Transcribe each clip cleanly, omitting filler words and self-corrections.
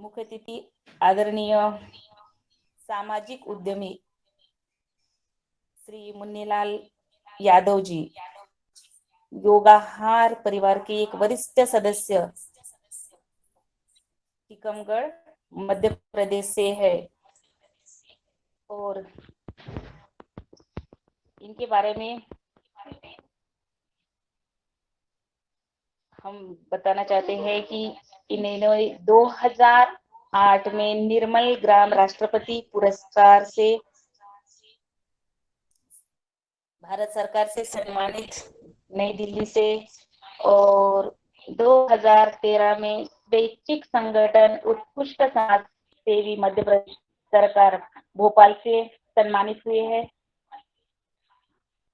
मुख्य अतिथि आदरणीय सामाजिक उद्यमी श्री मुन्नीलाल यादव जी, योगाहार परिवार के एक वरिष्ठ सदस्य, टीकमगढ़ मध्य प्रदेश से है, और इनके बारे में हम बताना चाहते हैं कि इन्होंने 2008 में निर्मल ग्राम राष्ट्रपति पुरस्कार से भारत सरकार से सम्मानित, नई दिल्ली से, और 2013 में स्वैच्छिक संगठन उत्कृष्ट समाज सेवी मध्य प्रदेश सरकार भोपाल से सम्मानित हुए हैं,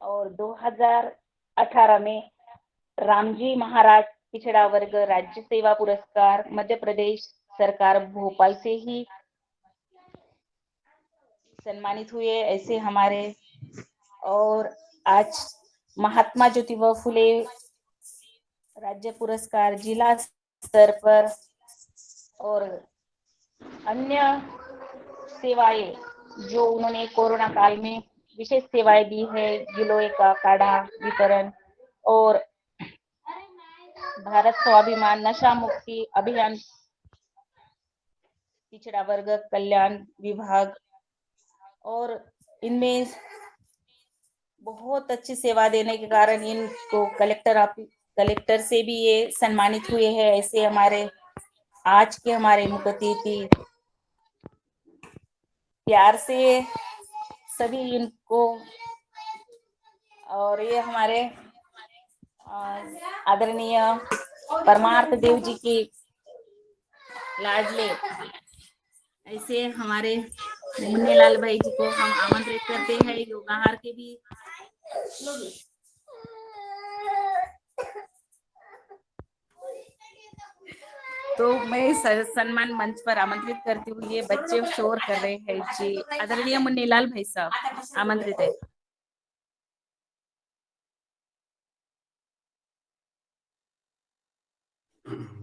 और 2018 में रामजी महाराज पिछड़ा वर्ग राज्य सेवा पुरस्कार मध्य प्रदेश सरकार भोपाल से ही सम्मानित हुए ऐसे हमारे। और आज महात्मा ज्योतिबा फुले राज्य पुरस्कार जिला स्तर पर और अन्य सेवाएं जो उन्होंने कोरोना काल में विशेष सेवाएं दी है, गिलोय का काढ़ा वितरण और भारत स्वाभिमान नशा मुक्ति अभियान पिछड़ा वर्ग कल्याण विभाग, और इनमें बहुत अच्छी सेवा देने के कारण इनको कलेक्टर से भी ये सम्मानित हुए हैं। ऐसे हमारे आज के हमारे मुख्य अतिथि, प्यार से सभी इनको, और ये हमारे आदरणीय परमार्थ देव जी की लाडले ऐसे हमारे मुन्नीलाल भाई जी को हम आमंत्रित करते हैं योगाहार के भी। तो मैं सम्मान मंच पर आमंत्रित करती हूँ। ये बच्चे शोर कर रहे हैं जी। आदरणीय मुन्नीलाल भाई साहब आमंत्रित है।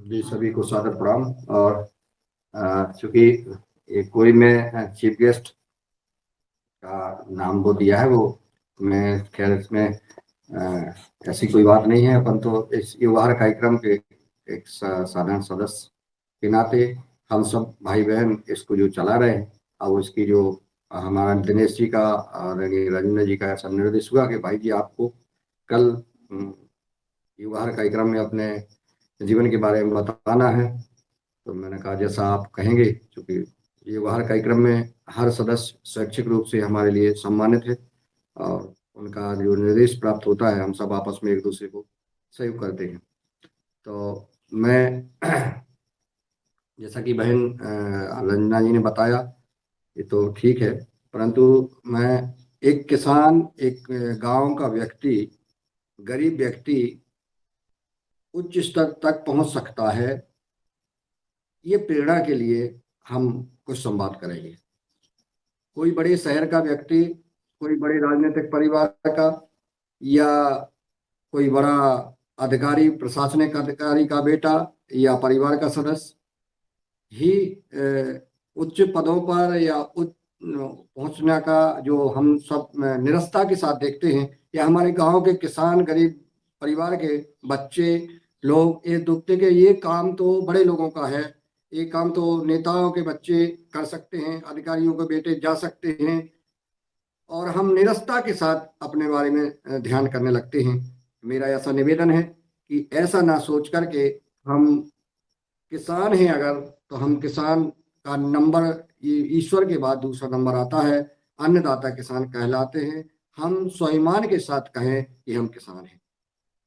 जी, सभी को सादर प्रणाम। और चूंकि कोई मैं चीफ गेस्ट का नाम वो दिया है, वो मैं खैर इसमें ऐसी कोई बात नहीं है, अपन तो इस युवा कार्यक्रम के एक साधारण सदस्य के नाते हम सब भाई बहन इसको जो चला रहे हैं, और इसकी जो हमारा दिनेश जी का और राजेंद्र जी का ऐसा निर्देश हुआ कि भाई जी आपको कल युवा कार्यक्रम में अपने जीवन के बारे में बताना है, तो मैंने कहा जैसा आप कहेंगे। क्योंकि युवा कार्यक्रम में हर सदस्य शैक्षिक रूप से हमारे लिए सम्मानित है, और उनका जो निर्देश प्राप्त होता है हम सब आपस में एक दूसरे को सहयोग करते हैं। तो मैं जैसा कि बहन रंजना जी ने बताया, ये तो ठीक है, परंतु मैं एक किसान, एक गांव का व्यक्ति, गरीब व्यक्ति उच्च स्तर तक पहुंच सकता है, ये प्रेरणा के लिए हम कुछ संवाद करेंगे। कोई बड़े शहर का व्यक्ति, कोई बड़े राजनीतिक परिवार का, या कोई बड़ा अधिकारी, प्रशासनिक अधिकारी का बेटा या परिवार का सदस्य ही उच्च पदों पर या उच्च पहुंचने का जो हम सब निरस्ता के साथ देखते हैं, या हमारे गांव के किसान, गरीब परिवार के बच्चे लोग ये देखते कि ये काम तो बड़े लोगों का है, ये काम तो नेताओं के बच्चे कर सकते हैं, अधिकारियों के बेटे जा सकते हैं, और हम निरस्ता के साथ अपने बारे में ध्यान करने लगते हैं। मेरा ऐसा निवेदन है कि ऐसा ना सोच करके, हम किसान हैं अगर, तो हम किसान का नंबर ईश्वर के बाद दूसरा नंबर आता है, अन्नदाता किसान कहलाते हैं। हम स्वाभिमान के साथ कहें कि हम किसान हैं।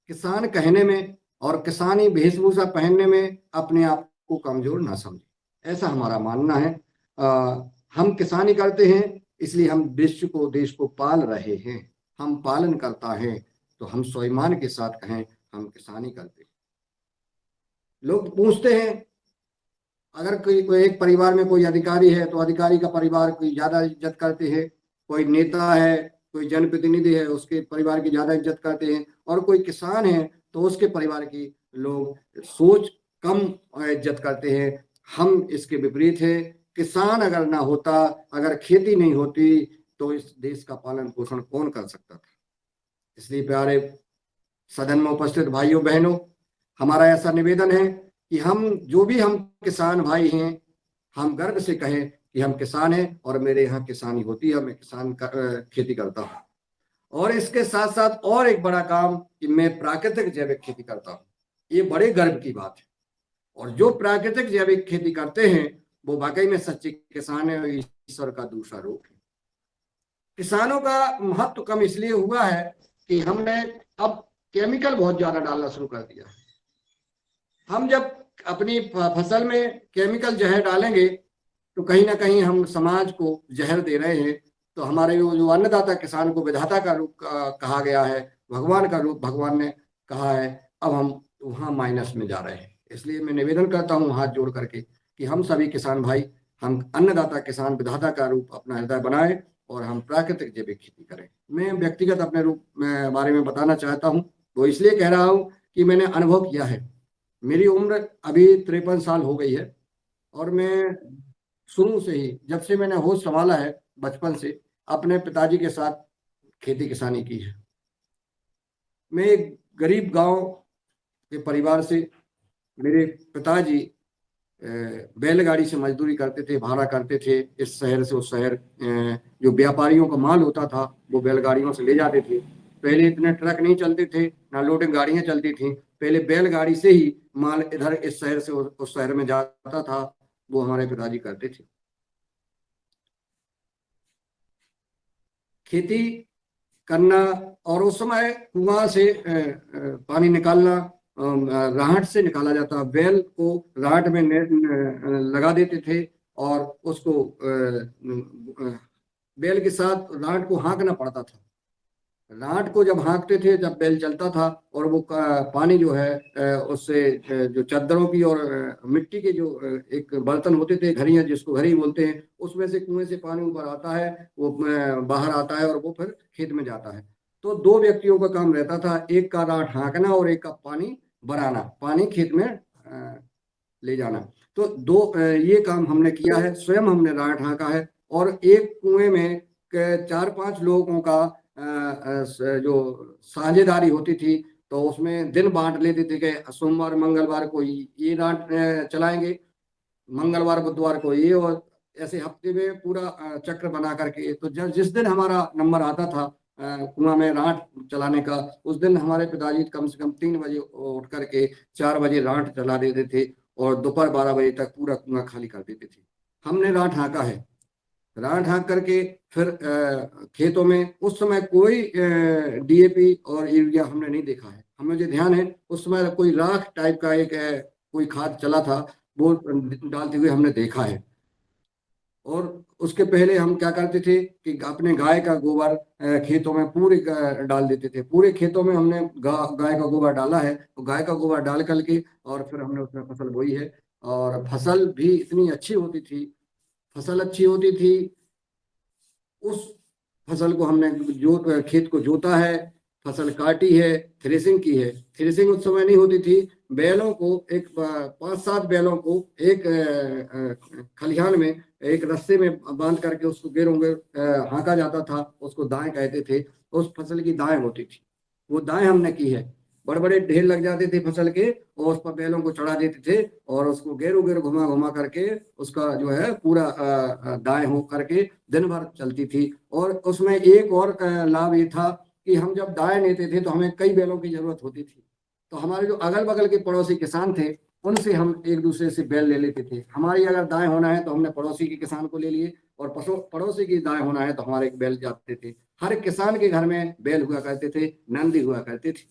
किसान कहने में और किसानी वेशभूषा पहनने में अपने आप को कमजोर ना समझे, ऐसा हमारा मानना है। हम किसानी करते हैं, इसलिए हम विश्व को, देश को पाल रहे हैं। हम पालन करता है, तो हम स्वाभिमान के साथ कहें हम किसानी करते हैं। लोग पूछते हैं, अगर कोई एक परिवार में कोई अधिकारी है तो अधिकारी का परिवार कोई ज्यादा इज्जत करते हैं, कोई नेता है, कोई जनप्रतिनिधि है, उसके परिवार की ज्यादा इज्जत करते हैं, और कोई किसान है तो उसके परिवार की लोग सोच कम इज्जत करते हैं। हम इसके विपरीत है। किसान अगर ना होता, अगर खेती नहीं होती, तो इस देश का पालन पोषण कौन कर सकता था। इसलिए प्यारे सदन में उपस्थित भाइयों बहनों, हमारा ऐसा निवेदन है कि हम जो भी हम किसान भाई हैं, हम गर्व से कहें कि हम किसान हैं और मेरे यहाँ किसानी होती है, मैं किसान का खेती करता हूँ। और इसके साथ साथ और एक बड़ा काम कि मैं प्राकृतिक जैविक खेती करता हूँ। ये बड़े गर्व की बात है। और जो प्राकृतिक जैविक खेती करते हैं वो वाकई में सच्चे किसान है और ईश्वर का दूसरा रूप है। किसानों का महत्व कम इसलिए हुआ है कि हमने अब केमिकल बहुत ज्यादा डालना शुरू कर दिया है। हम जब अपनी फसल में केमिकल जहर डालेंगे तो कहीं ना कहीं हम समाज को जहर दे रहे हैं। तो हमारे जो अन्नदाता किसान को विधाता का रूप कहा गया है, भगवान का रूप भगवान ने कहा है, अब हम वहाँ माइनस में जा रहे हैं। इसलिए मैं निवेदन करता हूँ हाथ जोड़ करके कि हम सभी किसान भाई, हम अन्नदाता किसान विधाता का रूप अपना हृदय बनाए और हम प्राकृतिक जैविक खेती करें। मैं व्यक्तिगत अपने रूप में बारे में बताना चाहता हूँ, वो इसलिए कह रहा हूँ कि मैंने अनुभव किया है। मेरी उम्र अभी 53 साल हो गई है और मैं शुरू से ही, जब से मैंने होश संभाला है, बचपन से अपने पिताजी के साथ खेती किसानी की है। मैं एक गरीब गांव के परिवार से, मेरे पिताजी बैलगाड़ी से मजदूरी करते थे, भाड़ा करते थे इस शहर से उस शहर। जो व्यापारियों का माल होता था वो बैलगाड़ियों से ले जाते थे। पहले इतने ट्रक नहीं चलते थे, ना लोडिंग गाड़ियां चलती थी। पहले बैलगाड़ी से ही माल इधर इस शहर से उस शहर में जाता था, वो हमारे पिताजी करते थे। खेती करना, और उस समय कुआं से पानी निकालना, राहट से निकाला जाता। बैल को राहट में लगा देते थे और उसको बैल के साथ राहट को हाँकना पड़ता था। राहट को जब हाँकते थे, जब बैल चलता था, और वो पानी जो है उससे जो चद्दरों की और मिट्टी के जो एक बर्तन होते थे, घड़ियां जिसको घड़ी बोलते हैं, उसमें से कुएं से पानी ऊपर आता है, वो बाहर आता है और वो फिर खेत में जाता है। तो दो व्यक्तियों का काम रहता था, एक का राहट हाँकना और एक का पानी भराना, पानी खेत में ले जाना। तो ये काम हमने किया है, स्वयं हमने राहट हाँका है। और एक कुएं में 4-5 लोगों का जो साझेदारी होती थी, तो उसमें दिन बांट लेते थे कि सोमवार मंगलवार को ये रात चलाएंगे, मंगलवार बुधवार को ये, और ऐसे हफ्ते में पूरा चक्र बना करके। तो जिस दिन हमारा नंबर आता था कुआं में रात चलाने का, उस दिन हमारे पिताजी कम से कम 3 बजे उठ करके 4 बजे रात चला देते थे और दोपहर 12 बजे तक पूरा कुआं खाली कर देते थे। हमने रात हाँका है। रात हाँक करके फिर खेतों में उस समय कोई डीएपी और यूरिया हमने नहीं देखा है। हमें जो ध्यान है, उस समय कोई राख टाइप का एक कोई खाद चला था, वो डालते हुए हमने देखा है। और उसके पहले हम क्या करते थे कि अपने गाय का गोबर खेतों में पूरे डाल देते थे। पूरे खेतों में हमने गाय का गोबर डाला है, तो गाय का गोबर डाल करके और फिर हमने उसमें फसल बोई है। और फसल भी इतनी अच्छी होती थी, फसल अच्छी होती थी। उस फसल को हमने खेत को जोता है, फसल काटी है, थ्रेसिंग की है। थ्रेसिंग उस समय नहीं होती थी। बैलों को 5-7 बैलों को एक खलिहान में एक रस्से में बांध करके उसको गेरों गेर हाँका जाता था, उसको दाएं कहते थे। उस फसल की दाएं होती थी, वो दाएं हमने की है। बड़े बड़े ढेर लग जाते थे फसल के, और उस पर बैलों को चढ़ा देते थे और उसको गेरो गेर घुमा घुमा करके उसका जो है पूरा दाएं हो करके दिन भर चलती थी। और उसमें एक और लाभ ये था कि हम जब दाएं लेते थे तो हमें कई बैलों की जरूरत होती थी। तो हमारे जो अगल बगल के पड़ोसी किसान थे, उनसे हम एक दूसरे से बैल ले लेते थे। हमारी अगर दाएं होना है तो हमने पड़ोसी के किसान को ले लिए, और पड़ोसी की दाएं होना है तो हमारे बैल जाते थे। हर किसान के घर में बैल हुआ करते थे, नंदी हुआ करते थे।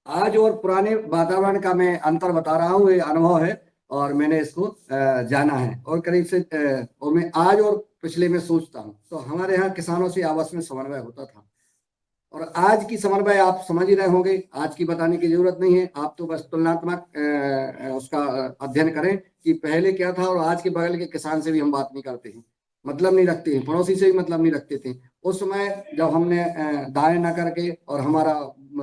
आज और पुराने वातावरण का मैं अंतर बता रहा हूँ, ये अनुभव है और मैंने इसको जाना है। और करीब से और मैं आज और पिछले में सोचता हूँ, तो हमारे यहाँ किसानों से आपस में समन्वय होता था। और आज की समन्वय आप समझ ही रहे होंगे, आज की बताने की जरूरत नहीं है। आप तो बस तुलनात्मक उसका अध्ययन करें कि पहले क्या था, और आज के बगल के किसान से भी हम बात नहीं करते हैं, मतलब नहीं रखते हैं, पड़ोसी से भी मतलब नहीं रखते थे। उस समय जब हमने दाएं न करके और हमारा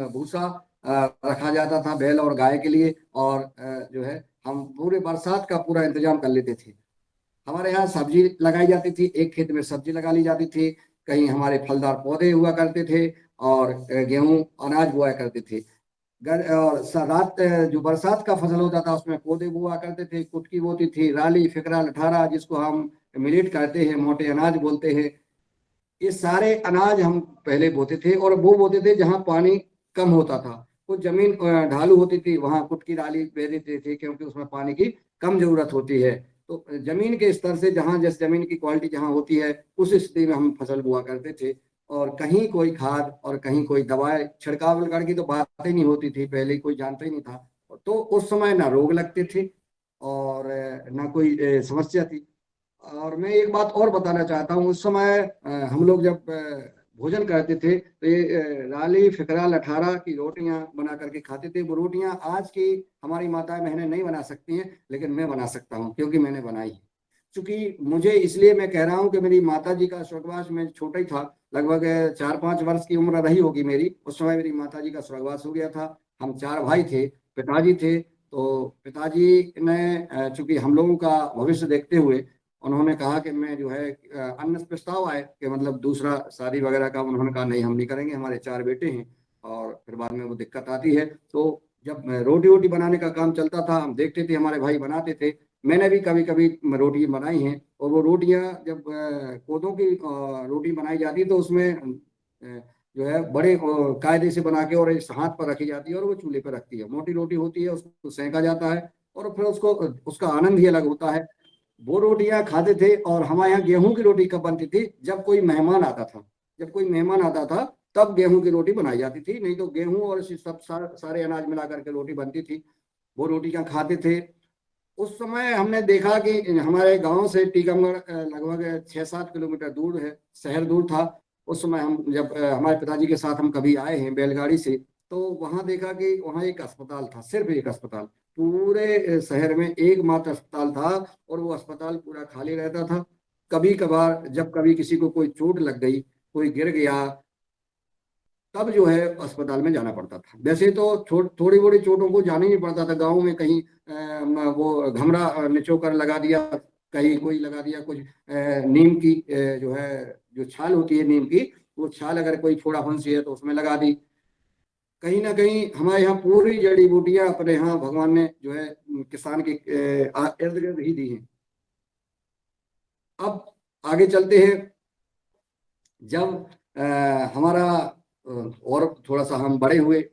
भूसा रखा जाता था बैल और गाय के लिए। और जो है हम पूरे बरसात का पूरा इंतजाम कर लेते थे। हमारे यहाँ सब्जी लगाई जाती थी, एक खेत में सब्जी लगा ली जाती थी, कहीं हमारे फलदार पौधे हुआ करते थे, और गेहूं अनाज बोया करते थे। और रात जो बरसात का फसल होता था उसमें पौधे बोआ करते थे, कुटकी बोती थी, राली, फिकरा, लठारा, जिसको हम मिलेट कहते हैं, मोटे अनाज बोलते हैं। ये सारे अनाज हम पहले बोते थे, और वो बोते थे जहाँ पानी कम होता था। कुछ जमीन ढालू होती थी, वहां कुटकी डाली बे देते थे, क्योंकि उसमें पानी की कम जरूरत होती है। तो जमीन के स्तर से, जहाँ जिस जमीन की क्वालिटी जहाँ होती है, उस स्थिति में हम फसल बोआ करते थे। और कहीं कोई खाद और कहीं कोई दवाई छिड़काव वगैरह की तो बात ही नहीं होती थी, पहले कोई जानता ही नहीं था। तो उस समय ना रोग लगते थे और ना कोई समस्या थी। और मैं एक बात और बताना चाहता हूँ, उस समय हम लोग जब भोजन करते थे तो ये राली, फिकरा, लठारा की रोटियां बना करके खाते थे। वो रोटियां आज की हमारी माताएं बहनें नहीं बना सकती हैं, लेकिन मैं बना सकता हूँ, क्योंकि मैंने बनाई है। चूंकि मुझे, इसलिए मैं कह रहा हूँ कि मेरी माता जी का स्वर्गवास, मैं छोटा ही था, लगभग 4-5 वर्ष की उम्र रही होगी मेरी, उस समय मेरी माता जी का स्वर्गवास हो गया था। हम 4 भाई थे, पिताजी थे। तो पिताजी ने चूंकि हम लोगों का भविष्य देखते हुए उन्होंने कहा कि मैं जो है अन्न प्रस्ताव आए कि मतलब दूसरा शादी वगैरह का, उन्होंने कहा नहीं हम नहीं करेंगे, हमारे 4 बेटे हैं। और फिर बाद में वो दिक्कत आती है। तो जब रोटी वोटी बनाने का काम चलता था, हम देखते थे हमारे भाई बनाते थे, मैंने भी कभी कभी रोटी बनाई हैं। और वो रोटियां जब कोदों की रोटी बनाई जाती है तो उसमें जो है बड़े कायदे से बना के और इस हाथ पर रखी जाती है, और वो चूल्हे पर रखती है, मोटी रोटी होती है, उसको सेंका जाता है, और फिर उसको, उसका आनंद ही अलग होता है। वो रोटियां खाते थे। और हमारे यहाँ गेहूं की रोटी कब बनती थी? जब कोई मेहमान आता था। जब कोई मेहमान आता था तब गेहूं की रोटी बनाई जाती थी, नहीं तो गेहूं और इसी सब सारे अनाज मिला करके रोटी बनती थी। वो रोटियां खाते थे। उस समय हमने देखा कि हमारे गांव से टीकमगढ़ लगभग 6-7 किलोमीटर दूर है, शहर दूर था। उस समय हम जब हमारे पिताजी के साथ हम कभी आए हैं बैलगाड़ी से, तो वहां देखा कि वहां एक अस्पताल था, सिर्फ एक अस्पताल, पूरे शहर में एकमात्र अस्पताल था। और वो अस्पताल पूरा खाली रहता था। कभी कभार जब कभी किसी को कोई चोट लग गई, कोई गिर गया, तब जो है अस्पताल में जाना पड़ता था। वैसे तो थोड़ी बड़ी चोटों को जाना ही नहीं पड़ता था, गाँव में कहीं वो घमरा निचोड़ कर लगा दिया, कहीं कोई लगा दिया कुछ नीम की जो है, जो छाल होती है नीम की, वो छाल अगर कोई फोड़ा फुंसी है तो उसमें लगा दी। कहीं ना कहीं हमारे यहाँ पूरी जड़ी बूटियां अपने यहाँ भगवान ने जो है किसान के इर्द गिर्द ही दी हैं। अब आगे चलते हैं। जब हमारा और थोड़ा सा हम बड़े हुए,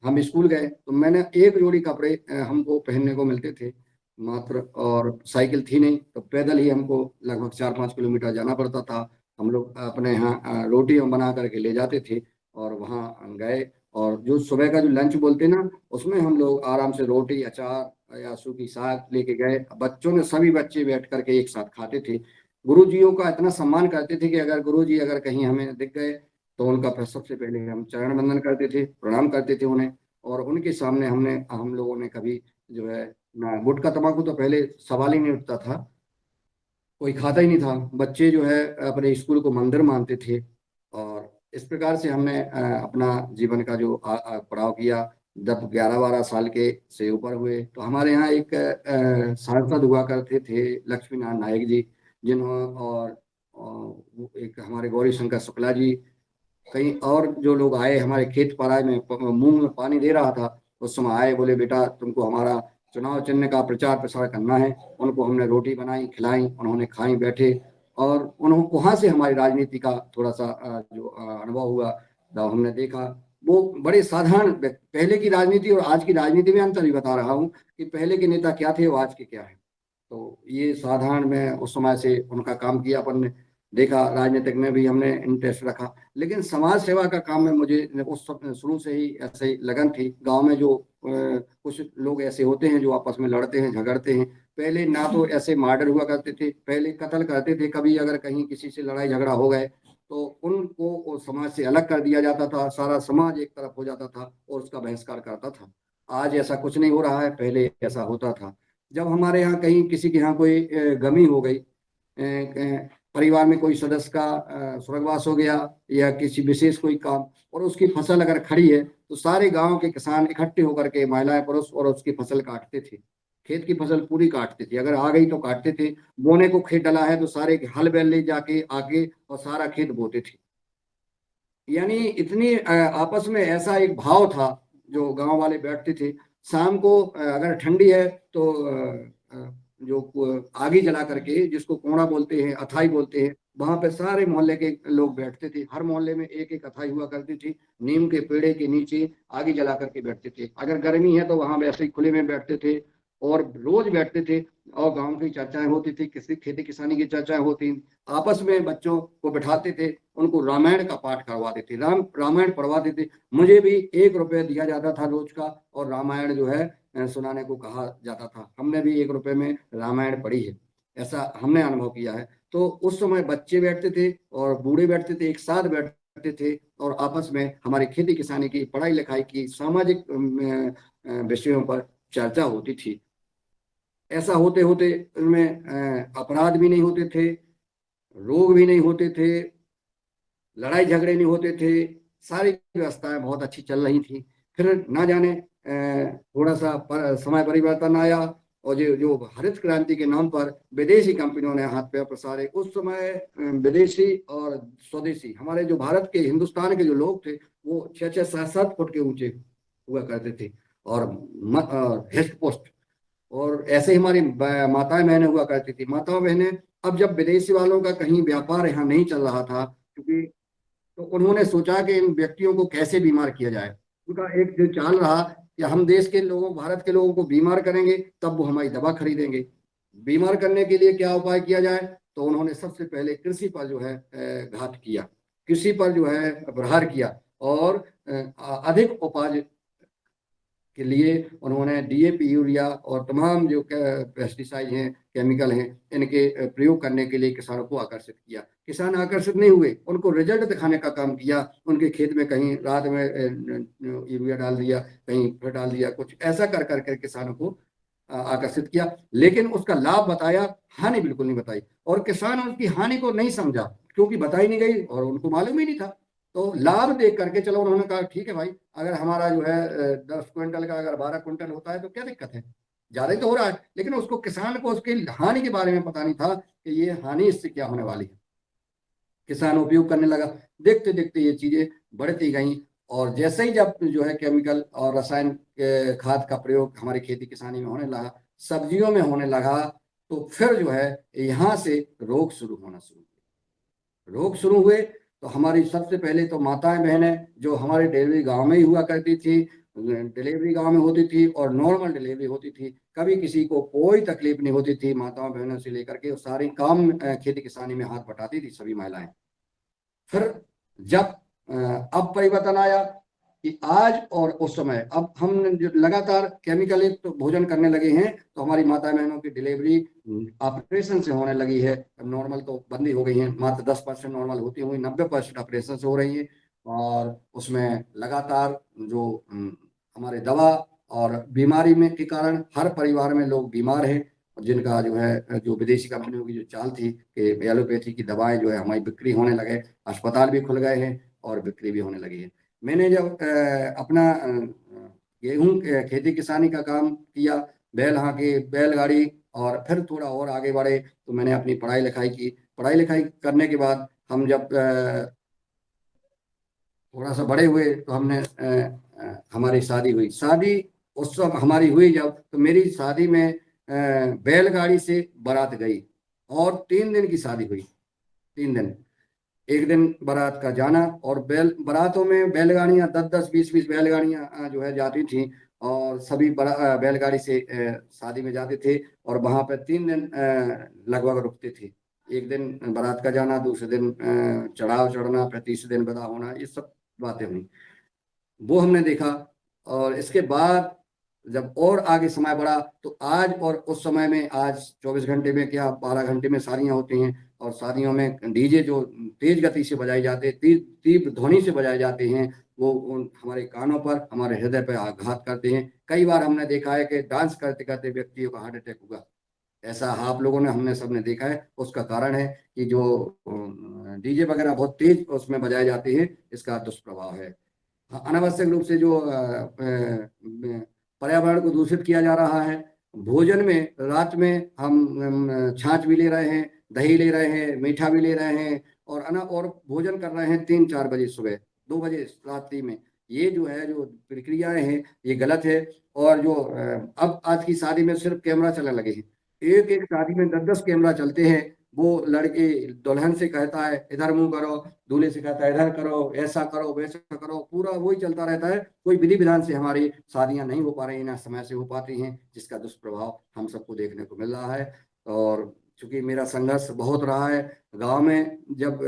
हम स्कूल गए, तो मैंने एक जोड़ी कपड़े हमको पहनने को मिलते थे मात्र, और साइकिल थी नहीं, तो पैदल ही हमको लगभग 4-5 किलोमीटर जाना पड़ता था। हम लोग अपने यहाँ रोटी हम बना करके ले जाते थे, और वहाँ गए, और जो सुबह का जो लंच बोलते ना, उसमें हम लोग आराम से रोटी, अचार या सूखी साग लेके गए। बच्चों ने, सभी बच्चे बैठ करके एक साथ खाते थे। गुरुजियों का इतना सम्मान करते थे कि अगर गुरुजी अगर कहीं हमें दिख गए तो उनका सबसे पहले हम चरण वंदन करते थे, प्रणाम करते थे उन्हें। और उनके सामने हम लोगों ने कभी जो है ना, गुटखा तंबाकू तो पहले सवाल ही नहीं उठता था, कोई खाता ही नहीं था। बच्चे जो है अपने स्कूल को मंदिर मानते थे। और इस प्रकार से हमने अपना जीवन का जो पड़ाव किया। जब 11-12 साल के से ऊपर हुए तो हमारे यहाँ एक सांसद हुआ करते थे, लक्ष्मी नारायण नायक जी, जिन्होंने, और वो एक हमारे गौरी शंकर शुक्ला जी, कहीं और जो लोग आए हमारे खेत पर आए, में मुंह में पानी दे रहा था, उस समय आए, बोले बेटा तुमको हमारा चुनाव चिन्ह का प्रचार प्रसार करना है। उनको हमने रोटी बनाई, खिलाई, उन्होंने खाई, बैठे। और उन्होंने वहां से हमारी राजनीति का थोड़ा सा जो अनुभव हुआ, तो हमने देखा वो बड़े साधारण पहले की राजनीति और आज की राजनीति में अंतर ही बता रहा हूँ कि पहले के नेता क्या थे और आज के क्या है। तो ये साधारण में उस समय से उनका काम किया अपन ने, देखा। राजनीतिक में भी हमने इंटरेस्ट रखा, लेकिन समाज सेवा का काम में मुझे उस शुरू से ही ऐसे ही लगन थी। गांव में जो कुछ लोग ऐसे होते हैं जो आपस में लड़ते हैं, झगड़ते हैं। पहले ना तो ऐसे मर्डर हुआ करते थे, पहले कत्ल करते थे, कभी अगर कहीं किसी से लड़ाई झगड़ा हो गए तो उनको समाज से अलग कर दिया जाता था, सारा समाज एक तरफ हो जाता था और उसका बहिष्कार करता था। आज ऐसा कुछ नहीं हो रहा है, पहले ऐसा होता था। जब हमारे यहाँ कहीं किसी के यहाँ कोई गमी हो गई, परिवार में कोई सदस्य का स्वर्गवास हो गया या किसी विशेष कोई काम, और उसकी फसल अगर खड़ी है तो सारे गांव के किसान इकट्ठे होकर के महिलाएं पुरुष और उसकी फसल काटते थे। खेत की फसल पूरी काटते थे, अगर आ गई तो काटते थे। बोने को खेत डला है तो सारे हल बैल ले जाके आगे और सारा खेत बोते थे। यानी इतनी आपस में ऐसा एक भाव था, जो गांव वाले बैठते थे। शाम को अगर ठंडी है तो जो आगी जला करके, जिसको कोड़ा बोलते हैं, अथाई बोलते हैं, वहां पे सारे मोहल्ले के लोग बैठते थे। हर मोहल्ले में एक एक अथाई हुआ करती थी, नीम के पेड़े के नीचे आगी जला करके बैठते थे। अगर गर्मी है तो वहां वैसे ही खुले में बैठते थे और रोज बैठते थे। और गांव की चर्चाएं होती थी, किसी खेती किसानी की चर्चाएं होती। आपस में बच्चों को बिठाते थे, उनको रामायण का पाठ करवाते थे, रामायण पढ़वाते थे। मुझे भी 1 रुपये दिया जाता था रोज का, और रामायण जो है सुनाने को कहा जाता था। हमने भी 1 रुपये में रामायण पढ़ी है, ऐसा हमने अनुभव किया है। तो उस समय बच्चे बैठते थे और बूढ़े बैठते थे, एक साथ बैठते थे, और आपस में हमारी खेती किसानी की, पढ़ाई लिखाई की, सामाजिक विषयों पर चर्चा होती थी। ऐसा होते होते उनमें अपराध भी नहीं होते थे, रोग भी नहीं होते थे, लड़ाई झगड़े नहीं होते थे, सारी व्यवस्थाएं बहुत अच्छी चल रही थी। फिर ना जाने थोड़ा सा समय परिवर्तन आया, और जो जो हरित क्रांति के नाम पर विदेशी कंपनियों ने हाथ पैर पसारे। उस समय विदेशी और स्वदेशी, हमारे जो भारत के, हिंदुस्तान के जो लोग थे, वो 6-6 7-7 फुट के ऊंचे हुआ करते थे, और हिस्ट पोस्ट। और ऐसे ही हमारी माताएं बहनें हुआ करती थी, माताओं बहनें। अब जब विदेशी वालों का कहीं व्यापार यहाँ नहीं चल रहा था, क्योंकि, तो उन्होंने सोचा कि इन व्यक्तियों को कैसे बीमार किया जाए। उनका एक जो चाल रहा कि हम देश के लोगों, भारत के लोगों को बीमार करेंगे तब वो हमारी दवा खरीदेंगे। बीमार करने के लिए क्या उपाय किया जाए, तो उन्होंने सबसे पहले कृषि पर जो है घात किया, कृषि पर जो है प्रहार किया, और अधिक उपज के लिए उन्होंने डीएपी, यूरिया और तमाम जो पेस्टिसाइड हैं, केमिकल हैं, इनके प्रयोग करने के लिए किसानों को आकर्षित किया। किसान आकर्षित नहीं हुए, उनको रिजल्ट दिखाने का काम किया। उनके खेत में कहीं रात में यूरिया डाल दिया, कहीं फिर डाल दिया, कुछ ऐसा कर करके किसानों को आकर्षित किया, लेकिन उसका लाभ बताया, हानि बिल्कुल नहीं बताई। और किसान उसकी हानि को नहीं समझा, क्योंकि बताई नहीं गई और उनको मालूम ही नहीं था। तो लाभ देख करके चलो, उन्होंने कहा ठीक है भाई, अगर हमारा जो है 10 क्विंटल का अगर 12 क्विंटल होता है तो क्या दिक्कत है, ज्यादा ही तो हो रहा है। लेकिन उसको, किसान को उसकी हानि के बारे में पता नहीं था कि ये हानि इससे क्या होने वाली है। किसान उपयोग करने लगा, देखते देखते ये चीजें बढ़ती गई। और जैसे ही जब जो है केमिकल और रसायन खाद का प्रयोग हमारी खेती किसानी में होने लगा, सब्जियों में होने लगा, तो फिर जो है यहाँ से रोग शुरू होना शुरू हुए। रोग शुरू हुए तो हमारी सबसे पहले तो माताएं बहनें, जो हमारे डिलीवरी गांव में ही हुआ करती थी, डिलीवरी गांव में होती थी और नॉर्मल डिलीवरी होती थी, कभी किसी को कोई तकलीफ नहीं होती थी। माताओं बहनों से लेकर के सारी काम खेती किसानी में हाथ बटाती थी सभी महिलाएं। फिर जब अब परिवर्तन आया कि आज और उस समय, अब हम जो लगातार केमिकल युक्त तो भोजन करने लगे हैं, तो हमारी माता बहनों की डिलीवरी ऑपरेशन से होने लगी है। नॉर्मल तो बंदी हो गई है, मात्र 10% नॉर्मल होती हुई 90% ऑपरेशन से हो रही है। और उसमें लगातार जो हमारे दवा और बीमारी में के कारण हर परिवार में लोग बीमार हैं, जिनका जो है, जो विदेशी कंपनियों की जो चाल थी कि एलोपैथी की दवाएं जो है हमारी बिक्री होने लगे, अस्पताल भी खुल गए हैं और बिक्री भी होने लगी है। मैंने जब अपना गेहूं खेती किसानी का काम किया, बैल हाके, बैलगाड़ी, और फिर थोड़ा और आगे बढ़े तो मैंने अपनी पढ़ाई लिखाई की। पढ़ाई लिखाई करने के बाद हम जब थोड़ा सा बड़े हुए तो हमने हमारी शादी हुई। शादी उस वक्त हमारी हुई जब, तो मेरी शादी में बैलगाड़ी से बारात गई, और 3 दिन की शादी हुई। 3 दिन, एक दिन बारात का जाना, और बारातों में बैलगाड़ियां 10-10, 20-20 बैलगाड़ियां जो है जाती थी, और सभी बैलगाड़ी से शादी में जाते थे। और वहां पर 3 दिन लगभग रुकते थे। एक दिन बारात का जाना, दूसरे दिन चढ़ाव चढ़ना, फिर तीसरे दिन विदा होना, ये सब बातें हुई, वो हमने देखा। और इसके बाद जब और आगे समय बढ़ा, तो आज और उस समय में, आज 24 घंटे में क्या 12 घंटे में शादियां होती हैं। और शादियों में डीजे जो तेज गति से बजाए जाते, तीव्र ध्वनि से बजाए जाते हैं, वो हमारे कानों पर, हमारे हृदय पर आघात करते हैं। कई बार हमने देखा है कि डांस करते करते व्यक्तियों का हार्ट अटैक हुआ। ऐसा आप लोगों ने हमने सबने देखा है। उसका कारण है कि जो डीजे वगैरह बहुत तेज उसमें बजाए जाते हैं, इसका दुष्प्रभाव है। हाँ, अनावश्यक रूप से जो पर्यावरण को दूषित किया जा रहा है। भोजन में रात में हम छाछ भी ले रहे हैं, दही ले रहे हैं, मीठा भी ले रहे हैं, और भोजन कर रहे हैं 3-4 बजे सुबह, 2 बजे रात्रि में। ये जो है जो प्रक्रियाएं हैं ये गलत है। और जो अब आज की शादी में सिर्फ कैमरा चलने लगे हैं, एक एक शादी में 10-10 कैमरा चलते हैं। वो लड़के दुल्हन से कहता है इधर मुंह करो, दूल्हे से कहता है इधर करो, ऐसा करो वैसा करो, पूरा वही चलता रहता है। कोई विधि विधान से हमारी शादियां नहीं हो पा रही, ना समय से हो पाती हैं, जिसका दुष्प्रभाव हम सबको देखने को मिल रहा है। और चूंकि मेरा संघर्ष बहुत रहा है गांव में, जब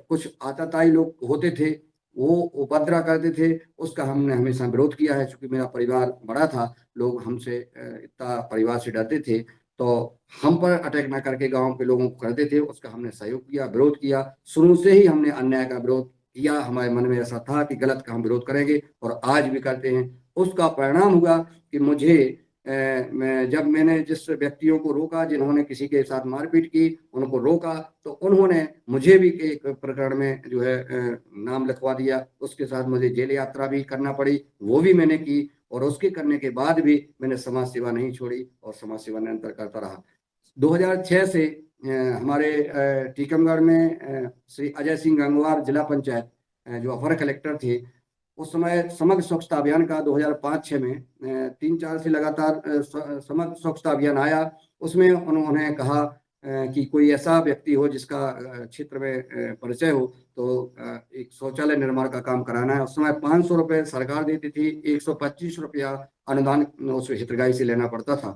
कुछ आताताई लोग होते थे वो उपद्रव करते थे, उसका हमने हमेशा विरोध किया है। चूंकि मेरा परिवार बड़ा था, लोग हमसे इतना परिवार से डरते थे, तो हम पर अटैक ना करके गांव के लोगों को करते थे, उसका हमने सहयोग किया, विरोध किया। शुरू से ही हमने अन्याय का विरोध किया। हमारे मन में ऐसा था कि गलत का हम विरोध करेंगे, और आज भी करते हैं। उसका परिणाम हुआ कि मुझे जब मैंने जिस व्यक्तियों को रोका, जिन्होंने किसी के साथ मारपीट की, उनको रोका, तो उन्होंने मुझे भी एक प्रकरण में जो है नाम लिखवा दिया। उसके साथ मुझे जेल यात्रा भी करना पड़ी, वो भी मैंने की। और उसके करने के बाद भी मैंने समाज सेवा नहीं छोड़ी, और समाज सेवा निरंतर करता रहा। 2006 से हमारे टीकमगढ़ में श्री अजय सिंह गंगवार जिला पंचायत जो अपर कलेक्टर थे, उस समय समग्र स्वच्छता अभियान का 2005-06 में 3-4 से लगातार समग्र स्वच्छता अभियान आया। उसमें उन्होंने कहा कि कोई ऐसा व्यक्ति हो जिसका क्षेत्र में परिचय हो, तो एक शौचालय निर्माण का काम कराना है। उस समय 500 रुपये सरकार देती थी, 125 रुपया अनुदान उस हितग्राही से लेना पड़ता था।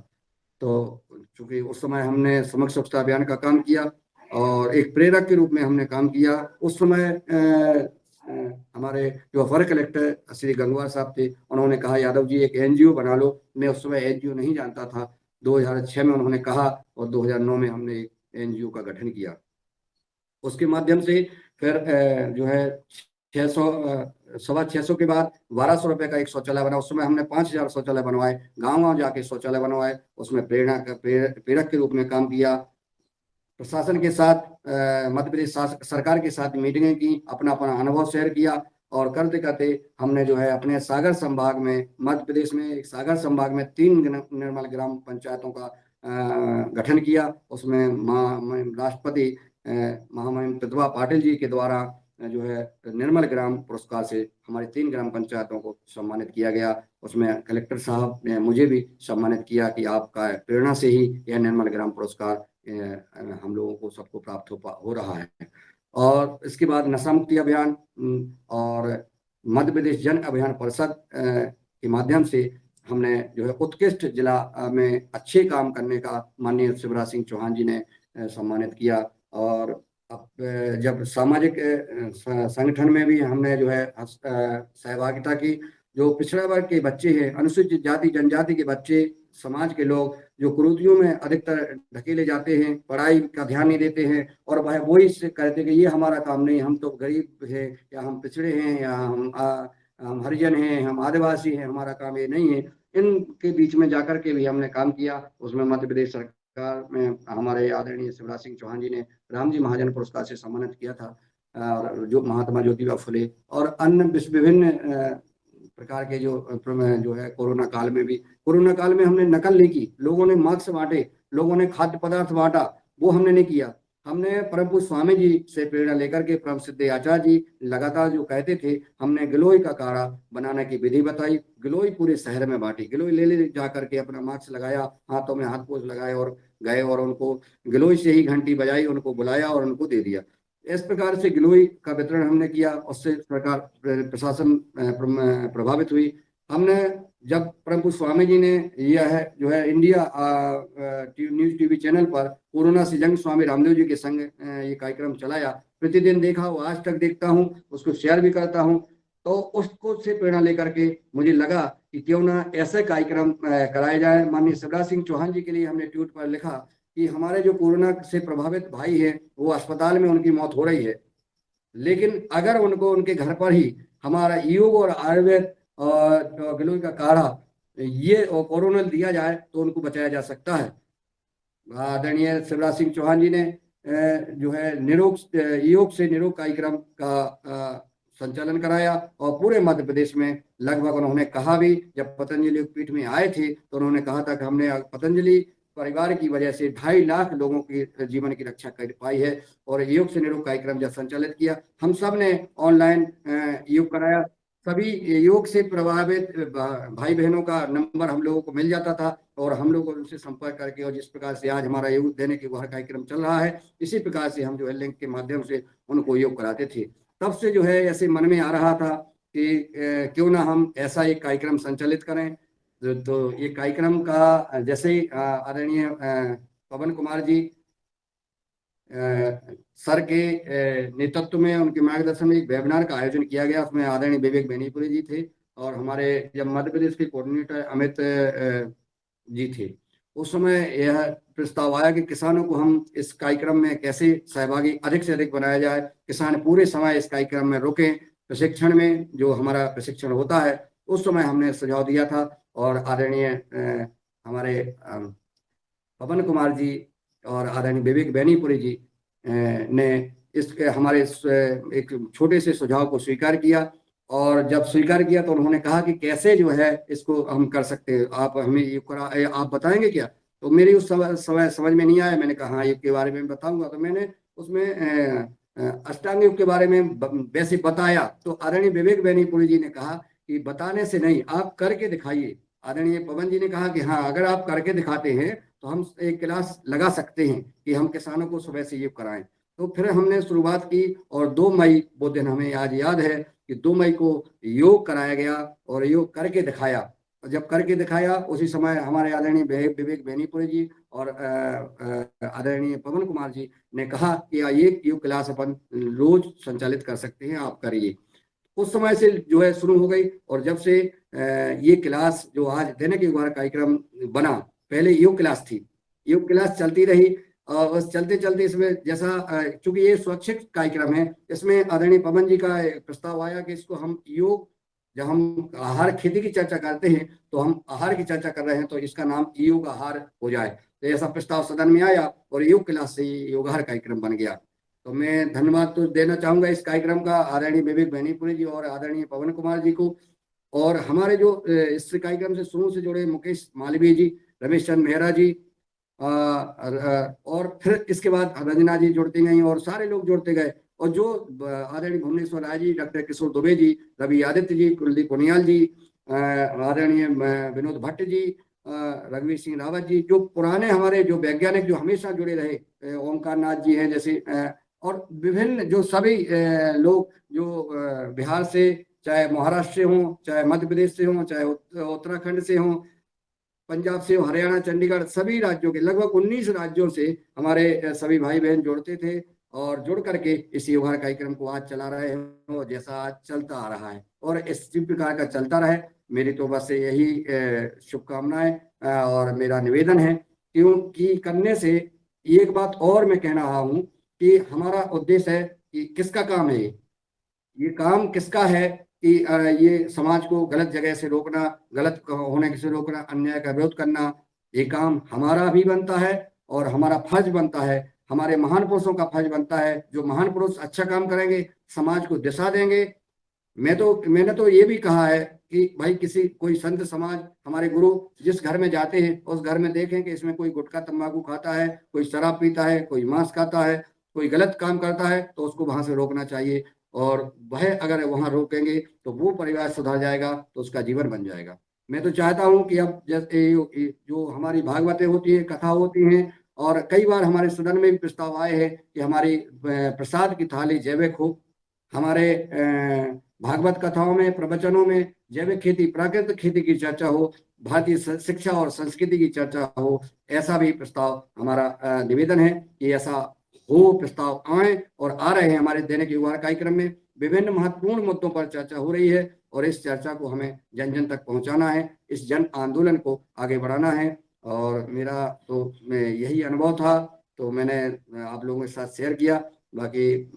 तो चूंकि उस समय हमने समग्र स्वच्छता अभियान का काम किया और एक प्रेरक के रूप में हमने काम किया। उस समय हमारे जो अपर कलेक्टर श्री गंगवार साहब थे, उन्होंने कहा यादव जी एक एनजीओ बना लो। मैं उस समय एनजीओ नहीं जानता था। 2006 में उन्होंने कहा, और 2009 में हमने एक एनजीओ का गठन किया। उसके माध्यम से फिर जो है 600 650 के बाद 1200 रुपये का एक शौचालय बना। उस समय हमने 5000 शौचालय बनवाए, गांव गांव जाके शौचालय बनवाए। उसमें प्रेरक के रूप में काम किया। प्रशासन के साथ मध्य प्रदेश सरकार के साथ मीटिंगें की, अपना अपना अनुभव शेयर किया। और करते करते हमने जो है अपने सागर संभाग में, मध्य प्रदेश में एक सागर संभाग में 3 निर्मल ग्राम पंचायतों का गठन किया। उसमें राष्ट्रपति महामहिम प्रतिभा पाटिल जी के द्वारा जो है निर्मल ग्राम पुरस्कार से हमारी 3 ग्राम पंचायतों को सम्मानित किया गया। उसमें कलेक्टर साहब ने मुझे भी सम्मानित किया कि आपका प्रेरणा से ही यह निर्मल ग्राम पुरस्कार हम लोगों को सबको प्राप्त हो रहा है। और इसके बाद नशा मुक्ति अभियान और मध्य प्रदेश जन अभियान परिषद के माध्यम से हमने जो है उत्कृष्ट जिला में अच्छे काम करने का माननीय शिवराज सिंह चौहान जी ने सम्मानित किया। और अब जब सामाजिक संगठन में भी हमने जो है सहभागिता की। जो पिछड़ा वर्ग के बच्चे हैं, अनुसूचित जाति जनजाति के बच्चे, समाज के लोग जो कुरीतियों में अधिकतर ढकेले जाते हैं, पढ़ाई का ध्यान नहीं देते हैं, और वह वही से कहते हैं कि ये हमारा काम नहीं, हम तो गरीब है, या हम पिछड़े हैं, या हम हरिजन हैं, हम आदिवासी हैं, हमारा काम ये नहीं है। इनके बीच में जाकर के भी हमने काम किया। उसमें मध्य प्रदेश सरकार में हमारे आदरणीय शिवराज सिंह चौहान जी ने रामजी महाजन पुरस्कार से सम्मानित किया था। और जो महात्मा ज्योतिबा फुले और अन्य विभिन्न प्रकार के जो है कोरोना काल में हमने नकल नहीं की। लोगों ने मास्क बांटे, लोगों ने खाद्य पदार्थ बांटा, वो हमने नहीं किया। हमने परम पूज्य स्वामी जी से प्रेरणा लेकर के परम सिद्ध आचार्य जी लगातार जो कहते थे, हमने गिलोय का काढ़ा बनाने की विधि बताई। गिलोय पूरे शहर में बांटी, गिलोय ले जा करके अपना मास्क लगाया, हाथों में हाथ पोछ लगाए और गए, और उनको गिलोय से ही घंटी बजाई, उनको बुलाया और उनको दे दिया। इस प्रकार से गिलोय का वितरण हमने किया। उससे सरकार प्रशासन प्रभावित हुई। हमने जब परम पूज्य स्वामी जी ने यह है जो है इंडिया न्यूज टीवी चैनल पर कोरोना से जंग स्वामी रामदेव जी के संग ये कार्यक्रम चलाया, प्रतिदिन देखा, वो आज तक देखता हूँ, उसको शेयर भी करता हूँ। तो उसको से प्रेरणा लेकर के मुझे लगा कि क्यों ना ऐसे कार्यक्रम कराए जाए। माननीय शिवराज सिंह चौहान जी के लिए हमने ट्वीट पर लिखा कि हमारे जो कोरोना से प्रभावित भाई हैं, वो अस्पताल में उनकी मौत हो रही है, लेकिन अगर उनको उनके घर पर ही हमारा योग और आयुर्वेद और गिलोय का काढ़ा ये कोरोना दिया जाए तो उनको बचाया जा सकता है। आदरणीय शिवराज सिंह चौहान जी ने जो है निरोग योग से निरोग कार्यक्रम का संचालन कराया, और पूरे मध्य प्रदेश में लगभग उन्होंने कहा भी, जब पतंजलि पीठ में आए थे तो उन्होंने कहा था कि हमने पतंजलि परिवार की वजह से 2.5 लाख लोगों की जीवन की रक्षा कर पाई है। और योग से निरोग कार्यक्रम जब संचालित किया, हम सब ने ऑनलाइन योग कराया। सभी योग से प्रभावित भाई बहनों का नंबर हम लोगों को मिल जाता था, और हम लोग उनसे संपर्क करके, और जिस प्रकार से आज हमारा योग देने के वह कार्यक्रम चल रहा है, इसी प्रकार से हम जो है लिंक के माध्यम से उनको योग कराते थे। तब से जो है ऐसे मन में आ रहा था कि क्यों ना हम ऐसा एक कार्यक्रम संचालित करें। तो ये कार्यक्रम का जैसे ही आदरणीय पवन कुमार जी सर के नेतृत्व में, उनके मार्गदर्शन में एक वेबिनार का आयोजन किया गया। उसमें आदरणीय विवेक बेनीपुरी जी थे, और हमारे जब मध्य प्रदेश के कोऑर्डिनेटर अमित जी थे। उस समय यह प्रस्ताव आया कि किसानों को हम इस कार्यक्रम में कैसे सहभागी अधिक से अधिक बनाया जाए, किसान पूरे समय इस कार्यक्रम में रुकें, प्रशिक्षण में जो हमारा प्रशिक्षण होता है। उस समय हमने सुझाव दिया था, और आदरणीय हमारे पवन कुमार जी और आदरणीय विवेक बेनीपुरी जी ने इस हमारे एक छोटे से सुझाव को स्वीकार किया। और जब स्वीकार किया तो उन्होंने कहा कि कैसे जो है इसको हम कर सकते हैं, आप हमें ये आप बताएंगे क्या। तो मेरी उस समय समझ में नहीं आया। मैंने कहा हाँ, योग के बारे में बताऊंगा। तो मैंने उसमें अष्टांग योग के बारे में वैसे बताया, तो आदरणीय विवेक बेनीपुरी जी ने कहा कि बताने से नहीं, आप करके दिखाइए। आदरणीय पवन जी ने कहा कि हाँ, अगर आप करके दिखाते हैं तो हम एक क्लास लगा सकते हैं कि हम किसानों को सुबह से योग कराएं। तो फिर हमने शुरुआत की, और 2 मई वो दिन हमें आज याद है कि 2 मई को योग कराया गया, और योग करके दिखाया। और जब करके दिखाया, उसी समय हमारे आदरणीय विवेक बेनीपुरी जी और आदरणीय पवन कुमार जी ने कहा कि ये योग क्लास अपन रोज संचालित कर सकते हैं, आप करिए। उस समय से जो है शुरू हो गई। और जब से ये क्लास जो आज दैनिक युवा कार्यक्रम बना, पहले योग क्लास थी, योग क्लास चलती रही, और बस चलते चलते इसमें जैसा चूंकि ये स्वैच्छिक कार्यक्रम है, इसमें आदरणीय पवन जी का प्रस्ताव आया कि इसको हम योग, जब हम आहार खेती की चर्चा करते हैं तो हम आहार की चर्चा कर रहे हैं, तो इसका नाम योग आहार हो जाए। तो ऐसा प्रस्ताव सदन में आया, और योग क्लास से योग आहार कार्यक्रम बन गया। तो मैं धन्यवाद तो देना चाहूंगा इस कार्यक्रम का आदरणीय विवेक बेनीपुरी जी और आदरणीय पवन कुमार जी को। और हमारे जो इस कार्यक्रम से शुरू से जुड़े मुकेश मालवीय जी, रमेश चंद मेहरा जी, और फिर इसके बाद रंजना जी जुड़ती गई, और सारे लोग जुड़ते गए। और जो आदरणीय भुवनेश्वर राय जी, डॉक्टर किशोर दुबे जी, रवि आदित्य जी, कुलदीप पुनियाल जी, आदरणीय विनोद भट्ट जी, रघुवीर सिंह रावत जी, जो पुराने हमारे जो वैज्ञानिक जो हमेशा जुड़े रहे, ओमकार नाथ जी हैं जैसे, और विभिन्न जो सभी लोग जो बिहार से, चाहे महाराष्ट्र से हों, चाहे मध्य प्रदेश से हों, चाहे उत्तराखंड से हों, पंजाब से, हरियाणा, चंडीगढ़, सभी राज्यों के लगभग 19 राज्यों से हमारे सभी भाई बहन जुड़ते थे, और जुड़ करके इस योग कार्यक्रम को आज चला रहे हैं, और जैसा आज चलता आ रहा है, और इसी प्रकार का चलता रहे। मेरी तो बस यही शुभकामनाएं और मेरा निवेदन है, क्योंकि करने से एक बात और मैं कहना रहा हूँ कि हमारा उद्देश्य है कि किसका काम है ये काम किसका है कि ये समाज को गलत जगह से रोकना, गलत होने से रोकना, अन्याय का विरोध करना, ये काम हमारा भी बनता है, और हमारा फर्ज बनता है, हमारे महान पुरुषों का फर्ज बनता है। जो महान पुरुष अच्छा काम करेंगे, समाज को दिशा देंगे। मैंने तो ये भी कहा है कि भाई किसी कोई संत समाज, हमारे गुरु जिस घर में जाते हैं, उस घर में देखें कि इसमें कोई गुटखा तंबाकू खाता है, कोई शराब पीता है, कोई मांस खाता है, कोई गलत काम करता है, तो उसको वहां से रोकना चाहिए। और वह अगर वहां रोकेंगे तो वो परिवार सुधर जाएगा, तो उसका जीवन बन जाएगा। मैं तो चाहता हूं कि अब जैसे जो हमारी भागवतें होती है, कथा होती हैं, और कई बार हमारे सदन में भी प्रस्ताव आए हैं कि हमारी प्रसाद की थाली जैविक हो, हमारे भागवत कथाओं में, प्रवचनों में जैविक खेती, प्राकृतिक खेती की चर्चा हो, भारतीय शिक्षा और संस्कृति की चर्चा हो। ऐसा भी प्रस्ताव हमारा निवेदन है कि ऐसा हो, प्रस्ताव आए, और आ रहे हैं। हमारे दैनिक युवा कार्यक्रम में विभिन्न महत्वपूर्ण मुद्दों पर चर्चा हो रही है, और इस चर्चा को हमें जन जन तक पहुंचाना है, इस जन आंदोलन को आगे बढ़ाना है। और मेरा तो यही अनुभव था, तो मैंने आप लोगों के साथ शेयर किया। बाकी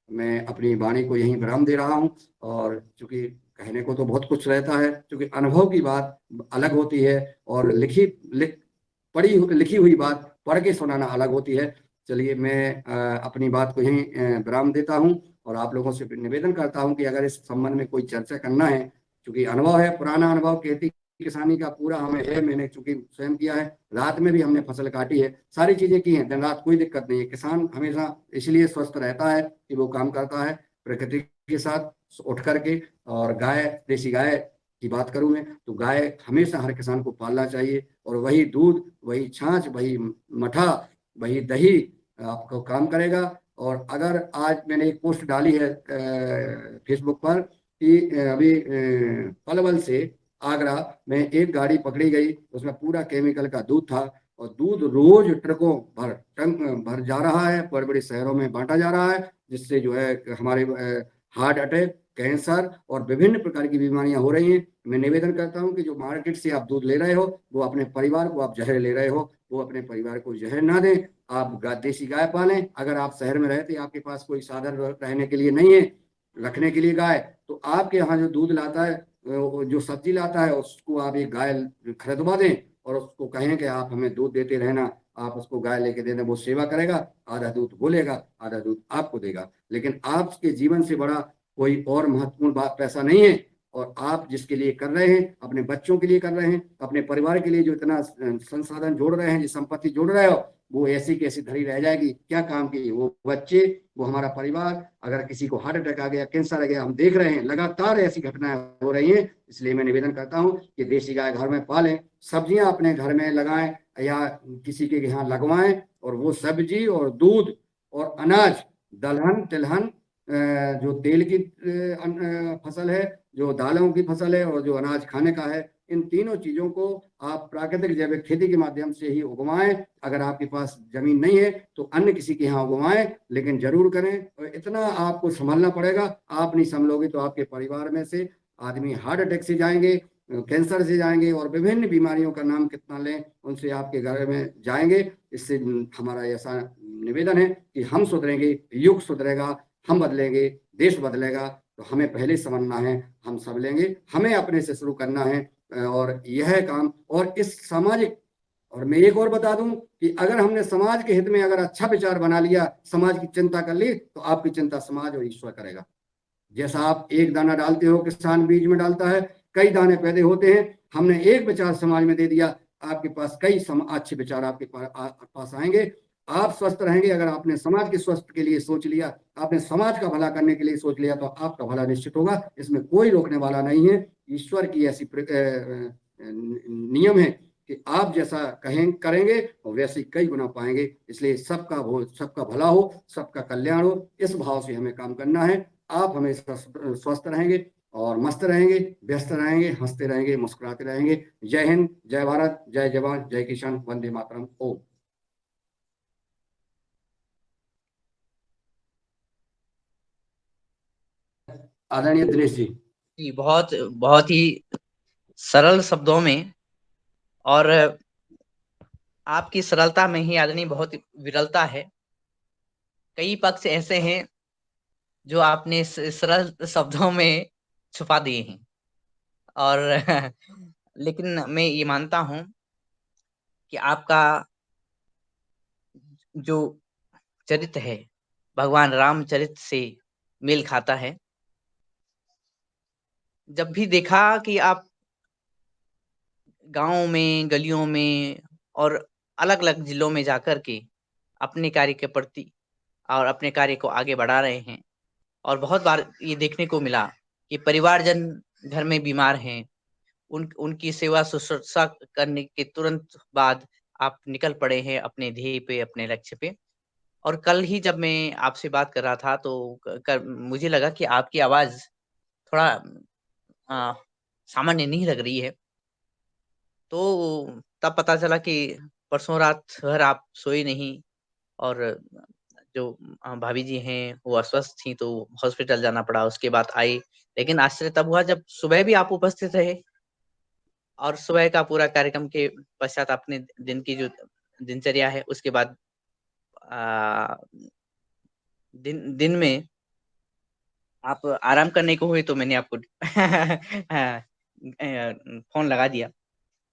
मैं अपनी वाणी को यहीं विराम दे रहा हूं। और चूंकि कहने को तो बहुत कुछ रहता है, क्योंकि अनुभव की बात अलग होती है, और लिखी हुई बात पढ़ के सुनाना अलग होती है। चलिए, मैं अपनी बात को यहीं विराम देता हूँ और आप लोगों से निवेदन करता हूँ कि अगर इस संबंध में कोई चर्चा करना है, क्योंकि अनुभव है, पुराना अनुभव खेती किसानी का पूरा हमें है, मैंने चूंकि स्वयं किया है, रात में भी हमने फसल काटी है, सारी चीजें की हैं, दिन रात कोई दिक्कत नहीं है। किसान हमेशा इसलिए स्वस्थ रहता है कि वो काम करता है प्रकृति के साथ उठ करके। और गाय, देसी गाय की बात करूं मैं, तो गाय हमेशा हर किसान को पालना चाहिए, और वही दूध, वही छाछ, वही मठा, वही दही आपको काम करेगा। और अगर आज मैंने एक पोस्ट डाली है फेसबुक पर कि अभी पलवल से आगरा में एक गाड़ी पकड़ी गई, उसमें पूरा केमिकल का दूध था, और दूध रोज ट्रकों भर जा रहा है, बड़े बड़े शहरों में बांटा जा रहा है, जिससे जो है हमारे हार्ट अटैक, कैंसर और विभिन्न प्रकार की बीमारियां हो रही हैं। मैं निवेदन करता हूं कि जो मार्केट से आप दूध ले रहे हो, वो अपने परिवार को आप जहर ले रहे हो, वो अपने परिवार को जहर ना दें। आप देसी गाय पालें। अगर आप शहर में रहते, आपके पास कोई साधन रहने के लिए नहीं है, रखने के लिए गाय, तो आपके यहाँ जो दूध लाता है, जो सब्जी लाता है, उसको आप एक गाय खरीदवा दें और उसको कहें कि आप हमें दूध देते रहना। आप उसको गाय लेके दे दें, वो सेवा करेगा, आधा दूध वो लेगा, आधा दूध आपको देगा। लेकिन आपके जीवन से बड़ा कोई और महत्वपूर्ण बात पैसा नहीं है। और आप जिसके लिए कर रहे हैं, अपने बच्चों के लिए कर रहे हैं, अपने परिवार के लिए जो इतना संसाधन जोड़ रहे हैं, जो संपत्ति जोड़ रहे हो, वो ऐसी कैसी धरी रह जाएगी, क्या काम की? वो बच्चे, वो हमारा परिवार, अगर किसी को हार्ट अटैक आ गया, कैंसर आ गया, हम देख रहे हैं लगातार ऐसी घटनाएं हो रही हैं। इसलिए मैं निवेदन करता हूं कि देसी गाय घर में पालें, सब्जियां अपने घर में लगाएं या किसी के यहाँ लगवाएं, और वो सब्जी और दूध और अनाज, दलहन तिलहन, जो तेल की फसल है, जो दालों की फसल है, और जो अनाज खाने का है, इन तीनों चीजों को आप प्राकृतिक जैविक खेती के माध्यम से ही उगवाएं। अगर आपके पास जमीन नहीं है तो अन्य किसी के यहाँ उगवाएं, लेकिन जरूर करें। और इतना आपको संभालना पड़ेगा, आप नहीं संभलोगे तो आपके परिवार में से आदमी हार्ट अटैक से जाएंगे, कैंसर से जाएंगे, और विभिन्न बीमारियों का नाम कितना लें, उनसे आपके घर में जाएंगे। इससे हमारा ऐसा निवेदन है कि हम सुधरेंगे, युग सुधरेगा, हम बदलेंगे, देश बदलेगा। तो हमें पहले समझना है, हम सब लेंगे, हमें अपने से शुरू करना है। और यह काम, और इस सामाजिक, और मैं एक और बता दूं कि अगर हमने समाज के हित में अगर अच्छा विचार बना लिया, समाज की चिंता कर ली, तो आपकी चिंता समाज और ईश्वर करेगा। जैसा आप एक दाना डालते हो, किसान बीज में डालता है, कई दाने पैदा होते हैं। हमने एक विचार समाज में दे दिया, आपके पास कई अच्छे विचार आपके पास आएंगे। आप स्वस्थ रहेंगे अगर आपने समाज के स्वस्थ के लिए सोच लिया, आपने समाज का भला करने के लिए सोच लिया, तो आपका भला निश्चित होगा, इसमें कोई रोकने वाला नहीं है। ईश्वर की ऐसी नियम है कि आप जैसा कहें करेंगे और वैसे ही कई गुना पाएंगे। इसलिए सबका हो, सबका भला हो, सबका कल्याण हो, इस भाव से हमें काम करना है। आप हमेशा स्वस्थ रहेंगे और मस्त रहेंगे, व्यस्त रहेंगे, हंसते रहेंगे, मुस्कुराते रहेंगे। जय हिंद, जय भारत, जय जवान, जय किसान, वंदे मातरम। ओम। आदरणीय दिनेश जी। जी, बहुत बहुत ही सरल शब्दों में, और आपकी सरलता में ही आदमी बहुत विरलता है। कई पक्ष ऐसे हैं जो आपने सरल शब्दों में छुपा दिए हैं, और लेकिन मैं ये मानता हूं कि आपका जो चरित्र है भगवान रामचरित से मेल खाता है। जब भी देखा कि आप गांव में, गलियों में और अलग-अलग जिलों में जाकर के अपने कार्य के प्रति और अपने कार्य को आगे बढ़ा रहे हैं, और बहुत बार ये देखने को मिला कि परिवारजन घर में बीमार हैं, उनकी सेवा शुश्रूषा करने के तुरंत बाद आप निकल पड़े हैं अपने ध्येय पे, अपने लक्ष्य पे। और कल ही जब मैं आपसे बात कर रहा था, तो मुझे लगा कि आपकी आवाज थोड़ा अ, सामान्य नहीं लग रही है। तो तब पता चला कि परसों रात भर आप सोए नहीं, और जो भाभी जी हैं वो अस्वस्थ थी, तो हॉस्पिटल जाना पड़ा, उसके बाद आई। लेकिन आश्चर्य तब हुआ जब सुबह भी आप उपस्थित रहे, और सुबह का पूरा कार्यक्रम के पश्चात अपने दिन की जो दिनचर्या है उसके बाद आ, दिन दिन में आप आराम करने को हुए, तो मैंने आपको हाँ, फोन लगा दिया।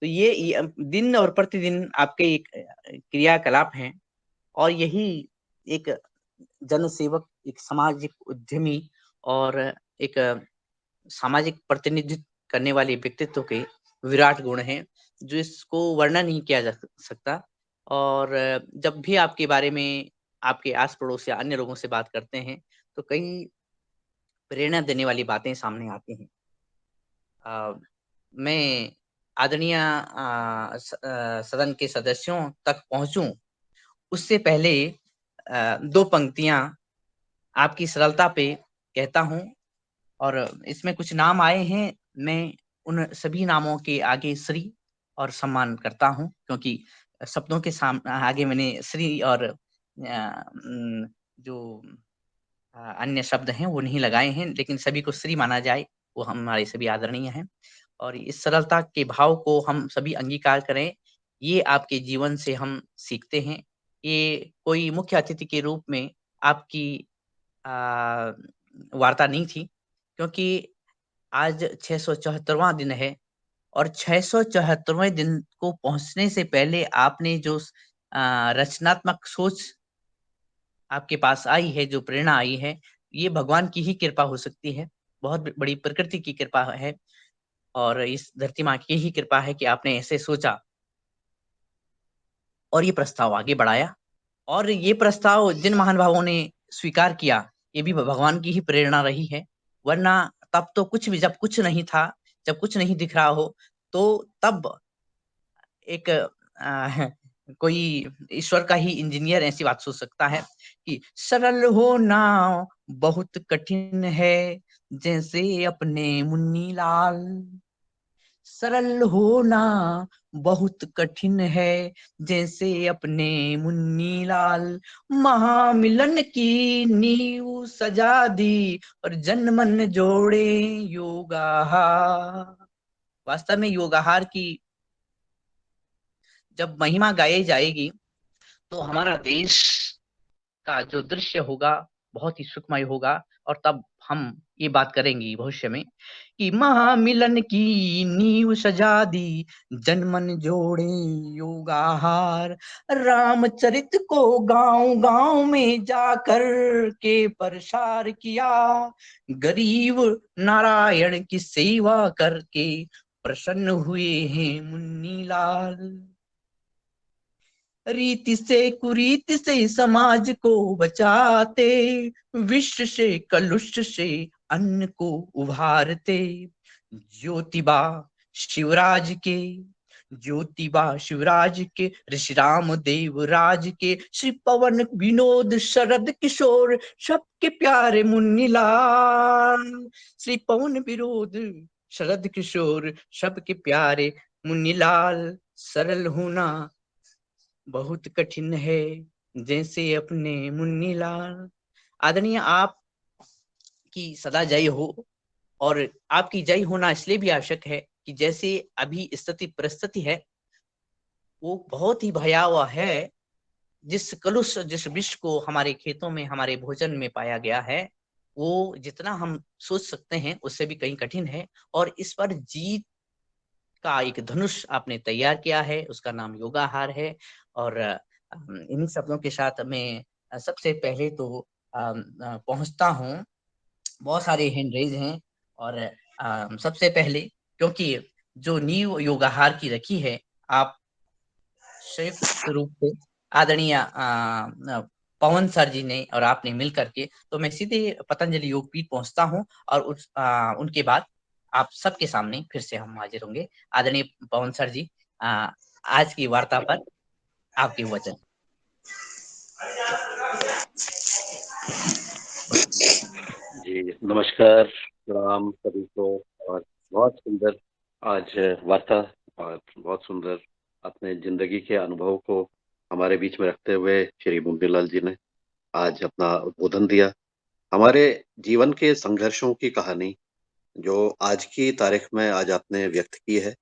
तो ये दिन और प्रतिदिन आपके एक क्रियाकलाप हैं और यही एक जनसेवक, एक सामाजिक उद्यमी और एक सामाजिक प्रतिनिधित्व करने वाले व्यक्तित्व के विराट गुण हैं, जो इसको वर्णन नहीं किया जा सकता। और जब भी आपके बारे में आपके आस-पड़ोस या अन्य लोगों से बात करते हैं, तो कई प्रेरणा देने वाली बातें सामने आती हैं। अ, मैं आदरणीय सदन के सदस्यों तक पहुँचूँ, उससे पहले 2 पंक्तियाँ आपकी सरलता पे कहता हूँ और इसमें कुछ नाम आए हैं, मैं उन सभी नामों के आगे श्री और सम्मान करता हूँ, क्योंकि शब्दों के आगे मैंने श्री और जो अन्य शब्द हैं वो नहीं लगाए हैं, लेकिन सभी को श्री माना जाए, वो हमारे सभी आदरणीय हैं। और इस सरलता के भाव को हम सभी अंगीकार करें, ये आपके जीवन से हम सीखते हैं। ये कोई मुख्य अतिथि के रूप में आपकी अ, वार्ता नहीं थी, क्योंकि आज 674वाँ दिन है और 674वें दिन को पहुँचने से पहले आपने जो रचनात्मक सोच आपके पास आई है, जो प्रेरणा आई है, ये भगवान की ही कृपा हो सकती है। बहुत ब बड़ी प्रकृति की कृपा है और इस धरती माँ की ही कृपा है कि आपने ऐसे सोचा और ये प्रस्ताव आगे बढ़ाया और ये प्रस्ताव जिन महानुभावों ने स्वीकार किया, ये भी भगवान की ही प्रेरणा रही है। वरना तब तो कुछ भी जब कुछ नहीं था, जब कुछ नहीं दिख रहा हो, तो तब एक कोई ईश्वर का ही इंजीनियर ऐसी बात सोच सकता है कि सरल होना बहुत कठिन है, जैसे अपने मुन्नी लाल। सरल होना बहुत कठिन है, जैसे अपने मुन्नी लाल। महामिलन की नींव सजा दी और जन मन जोड़े योगाहार। वास्तव में योगाहार की जब महिमा गाई जाएगी, तो हमारा देश का जो दृश्य होगा बहुत ही सुखमय होगा और तब हम ये बात करेंगे भविष्य में कि महामिलन की नींव सजा दी, जनमन जोड़े योगाहार। रामचरित को गांव गांव में जाकर के प्रसार किया, गरीब नारायण की सेवा करके प्रसन्न हुए हैं मुन्नी लाल। रीति से कुरीति से समाज को बचाते, विश्व से कलुष से अन्न को उभारते। ज्योतिबा शिवराज के ज्योतिबा शिवराज के ऋषि राम देवराज के श्री पवन विनोद शरद किशोर सबके प्यारे मुन्नीलाल। श्री पवन विनोद शरद किशोर सबके प्यारे मुन्नीलाल। सरल होना बहुत कठिन है, जैसे अपने मुन्नीलाल। आदरणीय आप की सदा जय हो और आपकी जय होना इसलिए भी आवश्यक है कि जैसे अभी स्थिति परिस्थिति है, वो बहुत ही भयावह है। जिस कलुष जिस विष को हमारे खेतों में हमारे भोजन में पाया गया है, वो जितना हम सोच सकते हैं उससे भी कहीं कठिन है और इस पर जीत का एक धनुष आपने तैयार किया है, उसका नाम योगाहार है। और इन्हीं शब्दों के साथ मैं सबसे पहले तो पहुंचता हूँ। बहुत सारे हैंड रेज हैं और सबसे पहले क्योंकि जो नींव योगाहार की रखी है, आप संयुक्त रूप से आदरणीय पवन सर जी ने और आपने मिल करके, तो मैं सीधे पतंजलि योगपीठ पहुंचता हूं और उनके बाद आप सबके सामने फिर से हम हाजिर होंगे। आदरणीय पवन सर जी, आज की वार्ता पर आपके वचन। जी नमस्कार, प्रणाम सभी को। और बहुत सुंदर आज वार्ता और बहुत सुंदर अपने जिंदगी के अनुभव को हमारे बीच में रखते हुए श्री मुन्नीलाल जी ने आज अपना उद्बोधन दिया। हमारे जीवन के संघर्षों की कहानी जो आज की तारीख में आज आपने व्यक्त की है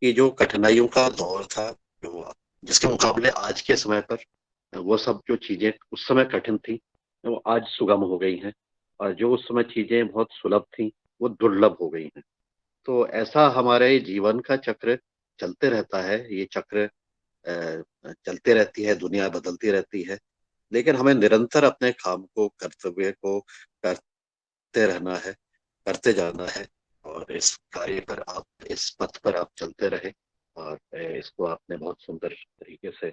कि जो कठिनाइयों का दौर था, जो जिसके मुकाबले आज के समय पर वो सब जो चीजें उस समय कठिन थी वो आज सुगम हो गई हैं और जो उस समय चीजें बहुत सुलभ थी वो दुर्लभ हो गई हैं। तो ऐसा हमारे जीवन का चक्र चलते रहता है। ये चक्र चलते रहती है, दुनिया बदलती रहती है, लेकिन हमें निरंतर अपने काम को, कर्तव्य को करते रहना है, करते जाना है। और इस कार्य पर आप, इस पथ पर आप चलते रहे। और इसको आपने बहुत सुंदर तरीके से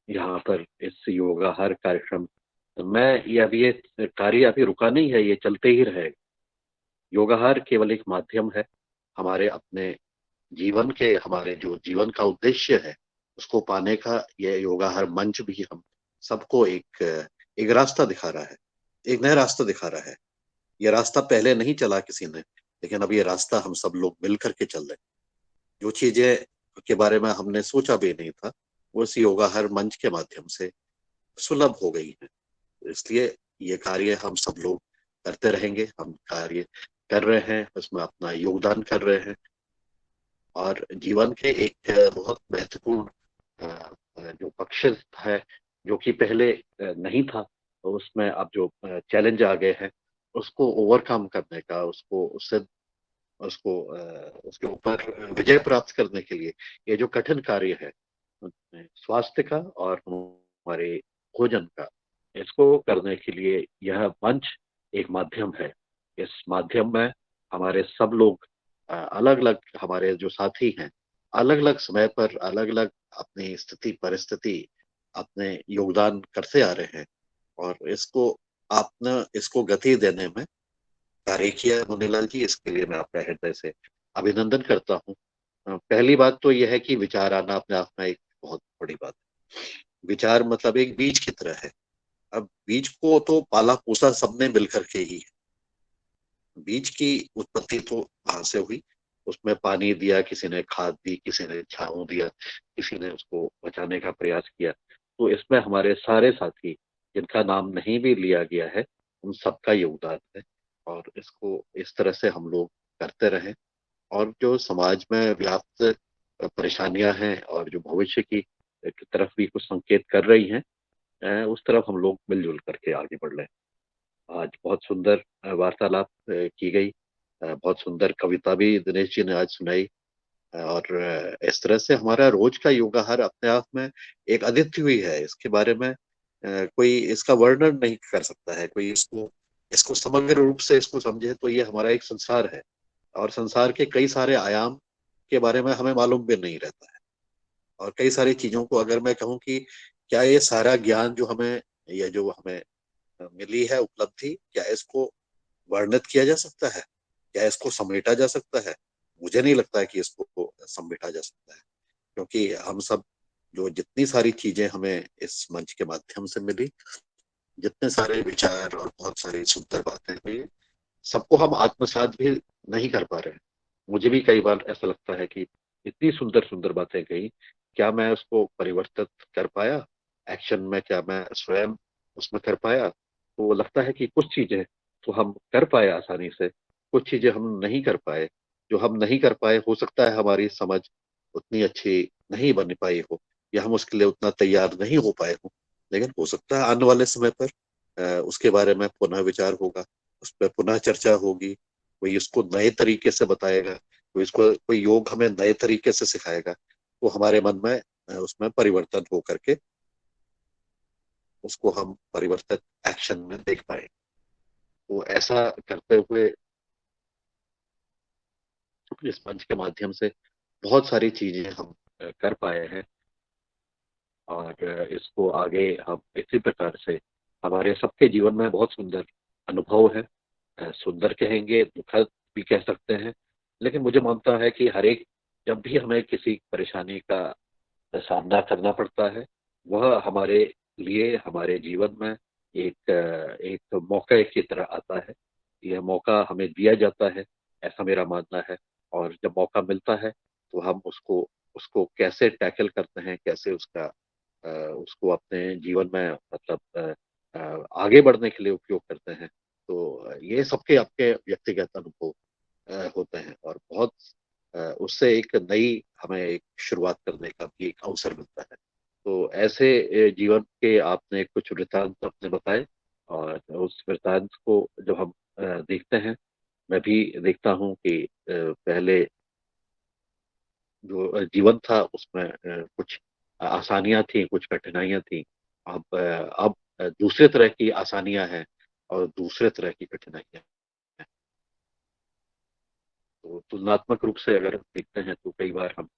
यहाँ पर इस योगा हर कार्यक्रम में, ये अभी ये कार्य अभी रुका नहीं है, ये चलते ही रहेगा। योगाहार केवल एक माध्यम है हमारे अपने जीवन के, हमारे जो जीवन का उद्देश्य है उसको पाने का। ये योगाहार मंच भी हम सबको एक एक रास्ता दिखा रहा है, एक नया रास्ता दिखा रहा है। ये रास्ता पहले नहीं चला किसी ने, लेकिन अब ये रास्ता हम सब लोग मिल करके चल रहे हैं। जो चीजें के बारे में हमने सोचा भी नहीं था, वो इस योगाहार मंच के माध्यम से सुलभ हो गई है। इसलिए ये कार्य हम सब लोग करते रहेंगे। हम कार्य कर रहे हैं, उसमें अपना योगदान कर रहे हैं। और जीवन के एक बहुत महत्वपूर्ण जो पक्ष है, जो कि पहले नहीं था, तो उसमें अब जो चैलेंज आ गए हैं उसको ओवरकम करने का, उसको उससे उसको उसके ऊपर विजय प्राप्त करने के लिए ये जो कठिन कार्य है स्वास्थ्य का और हमारे भोजन का, इसको करने के लिए यह मंच एक माध्यम है। इस माध्यम में हमारे सब लोग अलग अलग, हमारे जो साथी हैं अलग अलग समय पर अलग अलग अपनी स्थिति परिस्थिति अपने योगदान करते आ रहे हैं। और इसको आपने इसको गति देने में कार्य किया है मुनीलाल जी, इसके लिए मैं आपका हृदय से अभिनंदन करता हूँ। पहली बात तो यह है कि विचार आना अपने आप में एक बहुत बड़ी बात है। विचार मतलब एक बीज की तरह है। अब बीज को तो पाला पोसा सबने मिलकर के ही है। बीज की उत्पत्ति तो वहां से हुई, उसमें पानी दिया, किसी ने खाद दी, किसी ने छांव दिया, किसी ने उसको बचाने का प्रयास किया। तो इसमें हमारे सारे साथी जिनका नाम नहीं भी लिया गया है, उन सबका योगदान है। और इसको इस तरह से हम लोग करते रहें। और जो समाज में व्याप्त परेशानियां हैं और जो भविष्य की तरफ भी कुछ संकेत कर रही हैं, उस तरफ हम लोग मिलजुल करके आगे बढ़ रहे हैं। आज बहुत सुंदर वार्तालाप की गई, बहुत सुंदर कविता भी दिनेश जी ने आज सुनाई। और इस तरह से हमारा रोज का योगाहार अपने आप में एक अद्वितीय हुई है। इसके बारे में कोई इसका वर्णन नहीं कर सकता है। कोई इसको इसको समग्र रूप से इसको समझे तो ये हमारा एक संसार है, और संसार के कई सारे आयाम के बारे में हमें मालूम भी नहीं रहता है। और कई सारी चीजों को अगर मैं कहूँ कि क्या ये सारा ज्ञान जो हमें, ये जो हमें मिली है उपलब्धि, क्या इसको वर्णित किया जा सकता है? क्या इसको समेटा जा सकता है? मुझे नहीं लगता है कि इसको समेटा जा सकता है। क्योंकि हम सब जो जितनी सारी चीजें हमें इस मंच के माध्यम से मिली, जितने सारे विचार और बहुत सारी सुंदर बातें हुई, सबको हम आत्मसात भी नहीं कर पा रहे हैं। मुझे भी कई बार ऐसा लगता है कि इतनी सुंदर सुंदर बातें कही, क्या मैं उसको परिवर्तित कर पाया एक्शन में? क्या मैं स्वयं उसमें कर पाया? तो लगता है कि कुछ चीजें तो हम कर पाए आसानी से, कुछ चीजें हम नहीं कर पाए। जो हम नहीं कर पाए, हो सकता है हमारी समझ उतनी अच्छी नहीं बन पाई हो, या हम उसके लिए उतना तैयार नहीं हो पाए हो। लेकिन हो सकता है आने वाले समय पर उसके बारे में पुनः विचार होगा, उस पर पुनः चर्चा होगी। कोई इसको नए तरीके से बताएगा, कोई इसको कोई योग हमें नए तरीके से सिखाएगा, तो हमारे मन में उसमें परिवर्तन हो करके उसको हम परिवर्तित एक्शन में देख पाए। तो ऐसा करते हुए इस मंच के माध्यम से बहुत सारी चीजें हम कर पाए हैं। और इसको आगे हम इसी प्रकार से, हमारे सबके जीवन में बहुत सुंदर अनुभव है। सुंदर कहेंगे, दुखद भी कह सकते हैं, लेकिन मुझे मानता है कि हर एक, जब भी हमें किसी परेशानी का सामना करना पड़ता है, वह हमारे लिए हमारे जीवन में एक मौके की तरह आता है। यह मौका हमें दिया जाता है, ऐसा मेरा मानना है। और जब मौका मिलता है तो हम उसको उसको कैसे टैकल करते हैं, कैसे उसको अपने जीवन में मतलब आगे बढ़ने के लिए उपयोग करते हैं। तो ये सबके आपके व्यक्तिगत अनुभव होते हैं। और बहुत उससे एक नई हमें एक शुरुआत करने का भी एक अवसर मिलता है। तो ऐसे जीवन के आपने कुछ वृत्तांत अपने बताए, और उस वृत्तांत को जब हम देखते हैं मैं भी देखता हूँ कि पहले जो जीवन था उसमें कुछ आसानियां थी, कुछ कठिनाइयां थी। अब दूसरे तरह की आसानियां हैं और दूसरे तरह की कठिनाइयां हैं। तो तुलनात्मक रूप से अगर देखते हैं तो कई बार हम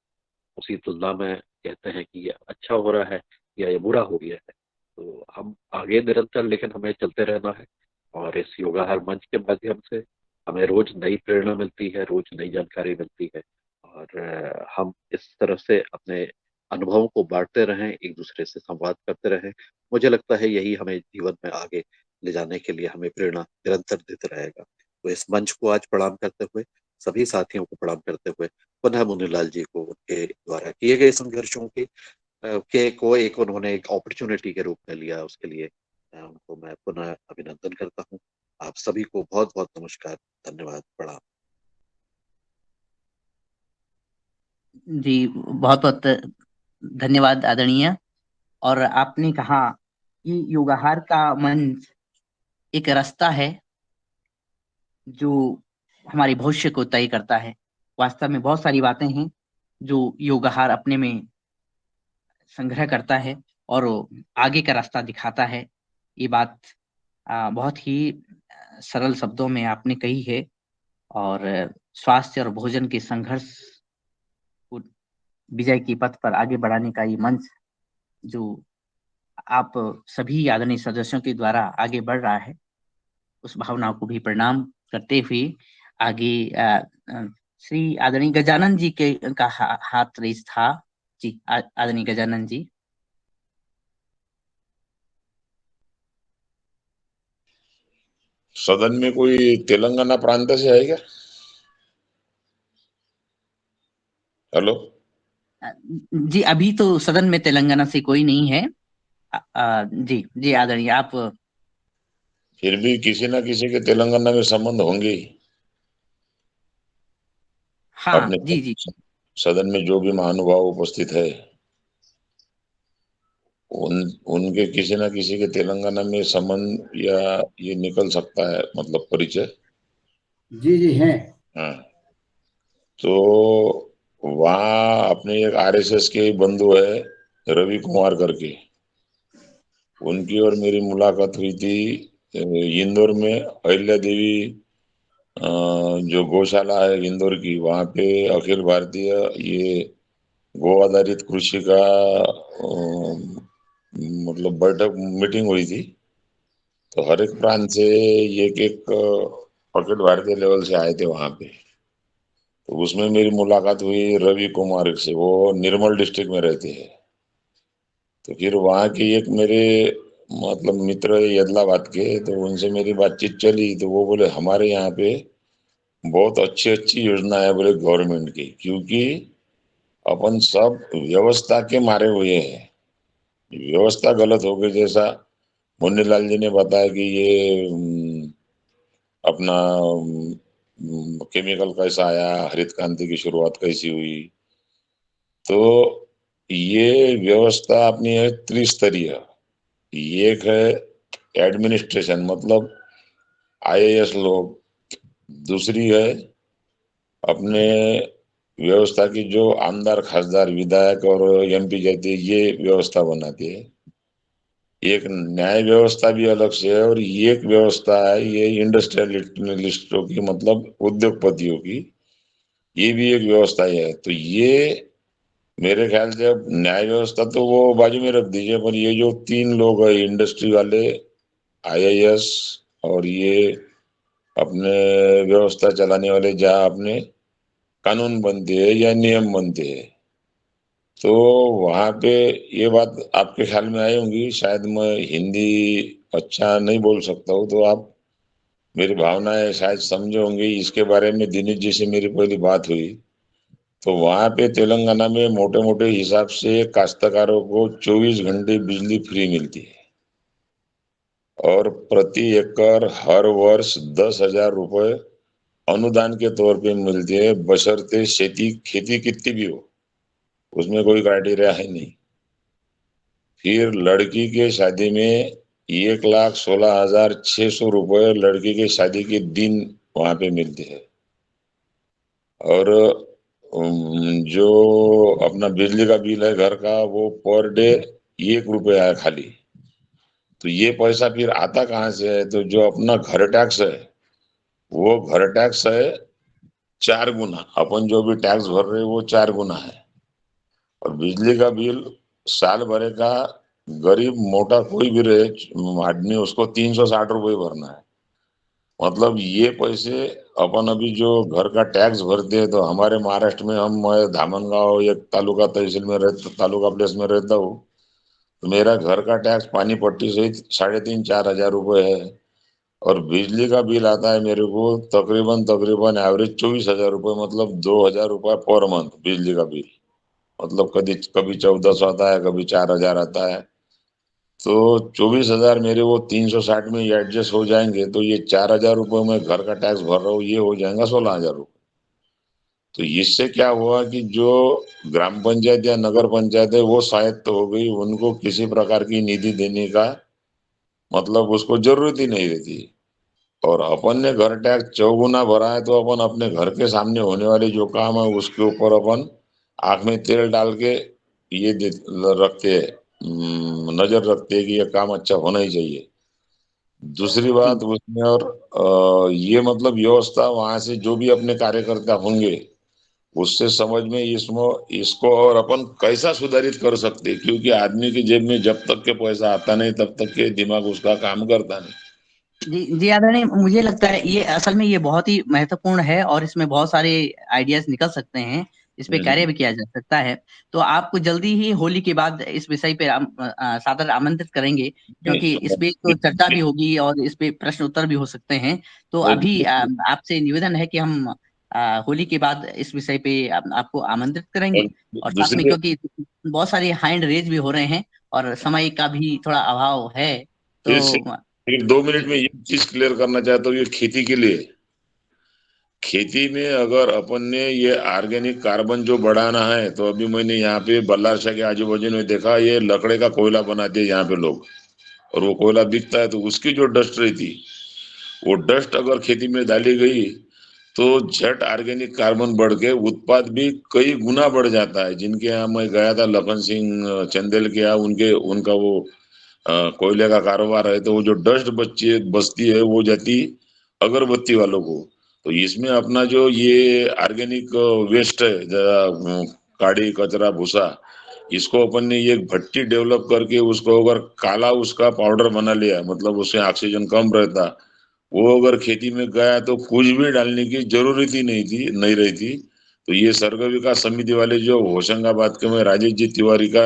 उसी तुलना में कहते हैं कि ये अच्छा हो रहा है या ये बुरा हो गया है। तो हम आगे निरंतर, लेकिन हमें चलते रहना है। और इस योगाहार मंच के माध्यम से हमें रोज नई प्रेरणा मिलती है, रोज नई जानकारी मिलती है। और हम इस तरह से अपने अनुभवों को बांटते रहें, एक दूसरे से संवाद करते रहें। मुझे लगता है यही हमें जीवन में आगे ले जाने के लिए हमें प्रेरणा निरंतर देते रहेगा। तो इस मंच को आज प्रणाम करते हुए, सभी साथियों को प्रणाम करते हुए, पुनः मुन्नीलाल जी को उनके द्वारा किए गए संघर्षों के को एक उन्होंने एक अपॉर्चुनिटी के रूप में लिया, उसके लिए उनको मैं पुनः अभिनंदन करता हूँ। आप सभी को बहुत बहुत नमस्कार, धन्यवाद, प्रणाम। जी, बहुत बहुत धन्यवाद आदरणीय। और आपने कहा कि योगाहार का मंच एक रास्ता है जो हमारे भविष्य को तय करता है। वास्तव में बहुत सारी बातें हैं जो योगाहार अपने में संग्रह करता है और आगे का रास्ता दिखाता है। ये बात बहुत ही सरल शब्दों में आपने कही है। और स्वास्थ्य और भोजन के संघर्ष को विजय की पथ पर आगे बढ़ाने का ये मंच जो आप सभी आदरणीय सदस्यों के द्वारा आगे बढ़ रहा है, उस भावना को भी प्रणाम करते हुए आगे श्री आदरणीय गजानन जी के का हाथ रेस था। जी, आदरणीय गजानन जी। सदन में कोई तेलंगाना प्रांत से है क्या? हेलो। जी, अभी तो सदन में तेलंगाना से कोई नहीं है। जी जी आदरणीय, आप। फिर भी किसी न किसी के तेलंगाना में संबंध होंगे ही। हाँ, अपने जी जी। सदन में जो भी महानुभाव उपस्थित है, उनके किसी न किसी के तेलंगाना में संबंध या ये निकल सकता है, मतलब परिचय। जी जी हैं। हाँ, तो वहाँ अपने एक आरएसएस के बंधु है रवि कुमार करके, उनकी और मेरी मुलाकात हुई थी इंदौर में। अहिल्या देवी जो गौशाला है इंदौर की, वहाँ पे अखिल भारतीय ये गो आधारित कृषि का मतलब बैठक मीटिंग हुई थी। तो हर एक प्रांत से एक एक अखिल भारतीय लेवल से आए थे वहाँ पे। तो उसमें मेरी मुलाकात हुई रवि कुमार से, वो निर्मल डिस्ट्रिक्ट में रहते हैं। तो फिर वहाँ के एक मेरे मतलब मित्र है यदलाबाद के, तो उनसे मेरी बातचीत चली। तो वो बोले हमारे यहाँ पे बहुत अच्छी अच्छी योजना है बोले गवर्नमेंट की, क्योंकि अपन सब व्यवस्था के मारे हुए हैं। व्यवस्था गलत हो गई, जैसा मुन्नीलाल जी ने बताया कि ये अपना केमिकल कैसा आया, हरित क्रांति की शुरुआत कैसी हुई। तो ये व्यवस्था अपनी है त्रिस्तरीय। एक है एडमिनिस्ट्रेशन, मतलब आईएएस लोग। दूसरी है अपने व्यवस्था की जो आमदार खासदार विधायक और एमपी जाती है, ये व्यवस्था बनाती है। एक न्याय व्यवस्था भी अलग से है, और एक व्यवस्था है ये इंडस्ट्रियलिस्टों की, मतलब उद्योगपतियों की। ये भी एक व्यवस्था ही है। तो ये मेरे ख्याल से अब न्याय व्यवस्था तो वो बाजू में रख दीजिए, पर ये जो तीन लोग है इंडस्ट्री वाले, आईएएस और ये अपने व्यवस्था चलाने वाले, जहाँ अपने कानून बनते हैं या नियम बनते हैं, तो वहां पे ये बात आपके ख्याल में आई होंगी। शायद मैं हिंदी अच्छा नहीं बोल सकता हूँ, तो आप मेरी भावनाएं शायद समझे होंगे। इसके बारे में दिनेश जी से मेरी पहली बात हुई, तो वहां पे तेलंगाना में मोटे मोटे हिसाब से काश्तकारों को 24 घंटे बिजली फ्री मिलती है, और प्रति एकड़ हर वर्ष 10,000 रुपए अनुदान के तौर पे मिलते हैं, बशर्ते खेती कितनी भी हो, उसमें कोई क्राइटेरिया है नहीं। फिर लड़की के शादी में 1,16,600 रुपए लड़की के शादी के दिन वहां पे मिलती है। और जो अपना बिजली का बिल है घर का, वो पर डे 1 रुपया है खाली। तो ये पैसा फिर आता कहाँ से है? तो जो अपना घर टैक्स है, वो घर टैक्स है 4 गुना। अपन जो भी टैक्स भर रहे हैं वो 4 गुना है। और बिजली का बिल साल भरे का गरीब मोटा कोई भी रहे आदमी, उसको 360 रुपये भरना है। मतलब ये पैसे अपन अभी जो घर का टैक्स भरते हैं, तो हमारे महाराष्ट्र में मैं धामनगांव एक तालुका तहसील में तालुका प्लेस में रहता हूँ। तो मेरा घर का टैक्स पानी पट्टी सहित 3,500-4,000 रुपये है। और बिजली का बिल आता है मेरे को तकरीबन एवरेज 24,000 रुपये, मतलब 2,000 रुपये पर मंथ बिजली का बिल। मतलब कभी कभी 1,400 आता है, कभी 4,000 आता है। तो 24,000 मेरे वो 360 में ये एडजस्ट हो जाएंगे, तो ये 4,000 रुपये में घर का टैक्स भर रहा हूँ, ये हो जाएगा 16,000 रुपये। तो इससे क्या हुआ कि जो ग्राम पंचायत या नगर पंचायत है वो स्वायत्त हो गई, उनको किसी प्रकार की निधि देने का मतलब उसको जरूरत ही नहीं रहती। और अपन ने घर टैक्स 4 गुना भरा है, तो अपन अपने घर के सामने होने वाले जो काम है उसके ऊपर अपन आंख में तेल डाल के ये रखते हैं, नजर रखते हैं कि ये काम अच्छा होना ही चाहिए। दूसरी जी बात उसमें, और ये मतलब व्यवस्था वहां से जो भी अपने कार्यकर्ता होंगे उससे समझ में इसमें इसको और अपन कैसा सुधारित कर सकते हैं, क्योंकि आदमी की जेब में जब तक के पैसा आता नहीं तब तक के दिमाग उसका काम करता नहीं। जी जी आदरणीय, मुझे लगता है ये असल में ये बहुत ही महत्वपूर्ण है और इसमें बहुत सारे आइडियाज निकल सकते हैं। इस पे कार्य हम्म। भी किया जा सकता है। तो आपको जल्दी ही होली के बाद इस विषय पे सादर आमंत्रित करेंगे, क्योंकि इस पे तो चर्चा भी होगी और इस पे प्रश्न उत्तर भी हो सकते हैं। तो अभी आपसे निवेदन है कि हम होली के बाद इस विषय पे आपको आमंत्रित और करेंगे। और साथ में दूसरी क्योंकि बहुत सारे हैंड रेज भी हो रहे हैं और समय का भी थोड़ा अभाव है, फिर तो फिर 2 मिनट जी में ये चीज क्लियर करना चाहता हूँ, ये खेती के लिए। खेती में अगर अपन ने ये ऑर्गेनिक कार्बन जो बढ़ाना है, तो अभी मैंने यहाँ पे बल्लारशाह के आजू बाजू में देखा, ये लकड़े का कोयला बनाते हैं यहाँ पे लोग, और वो कोयला बिकता है। तो उसकी जो डस्ट रहती, वो डस्ट अगर खेती में डाली गई तो झट ऑर्गेनिक कार्बन बढ़ के उत्पाद भी कई गुना बढ़ जाता है। जिनके यहाँ मैं गया था, लखन सिंह चंदेल के यहाँ, उनके उनका वो कोयले का कारोबार है, तो वो जो डस्ट बचती है वो जाती अगरबत्ती वालों को। तो इसमें अपना जो ये ऑर्गेनिक वेस्ट है, काड़ी कचरा भूसा, इसको अपन ने ये भट्टी डेवलप करके उसको अगर काला उसका पाउडर बना लिया, मतलब उससे ऑक्सीजन कम रहता, वो अगर खेती में गया तो कुछ भी डालने की जरूरत ही नहीं रही थी। तो ये सर्ग विकास समिति वाले जो होशंगाबाद के, मैं राजेश जी तिवारी का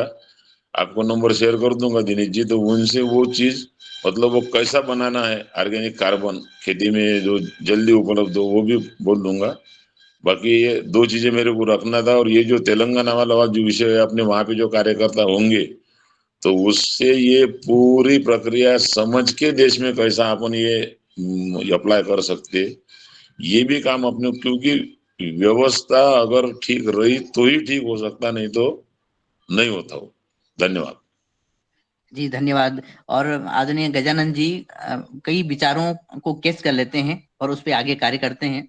आपको नंबर शेयर कर दूंगा दिनेश जी, तो उनसे वो चीज मतलब वो कैसा बनाना है ऑर्गेनिक कार्बन खेती में जो जल्दी उपलब्ध हो, वो भी बोल दूंगा। बाकी ये 2 चीजें मेरे को रखना था। और ये जो तेलंगाना वाला जो विषय है, अपने वहां पे जो कार्यकर्ता होंगे, तो उससे ये पूरी प्रक्रिया समझ के देश में कैसा अपन ये अप्लाई कर सकते, ये भी काम अपने, क्योंकि व्यवस्था अगर ठीक रही तो ही ठीक हो सकता, नहीं तो नहीं होता हो। धन्यवाद। जी धन्यवाद। और आदरणीय गजानन जी कई विचारों को कैच कर लेते हैं और उस पे आगे कार्य करते हैं।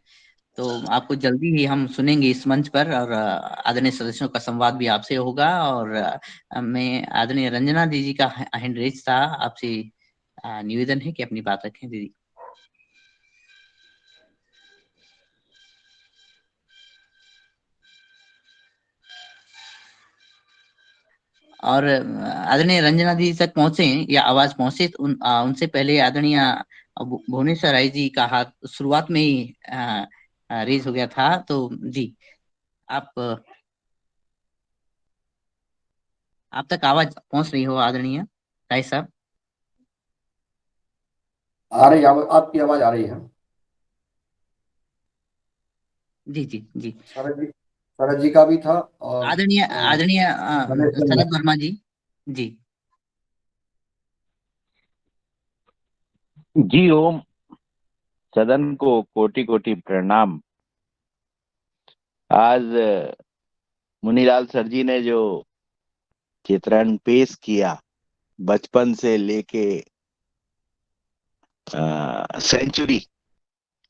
तो आपको जल्दी ही हम सुनेंगे इस मंच पर, और आदरणीय सदस्यों का संवाद भी आपसे होगा। और मैं आदरणीय रंजना दीदी का हैंड रेज था, आपसे निवेदन है कि अपनी बात रखें दीदी। और आदरणीय रंजना दीदी तक पहुंचे या आवाज पहुंचे तो उनसे पहले आदरणीय भुवनेश्वर राय जी का हाथ शुरुआत में ही रेज हो गया था। तो जी आप आप तक आवाज पहुंच रही हो आदरणीय राय साहब? आ रही आपकी आवाज आ रही है। जी जी जी। शरद जी का भी था, और आदरणीय आदरणीय रमेश चंद्र। शरद वर्मा जी। जी जी ओम। सदन को कोटि कोटि प्रणाम। आज मुनीलाल सर जी ने जो चित्रण पेश किया, बचपन से लेके सेंचुरी,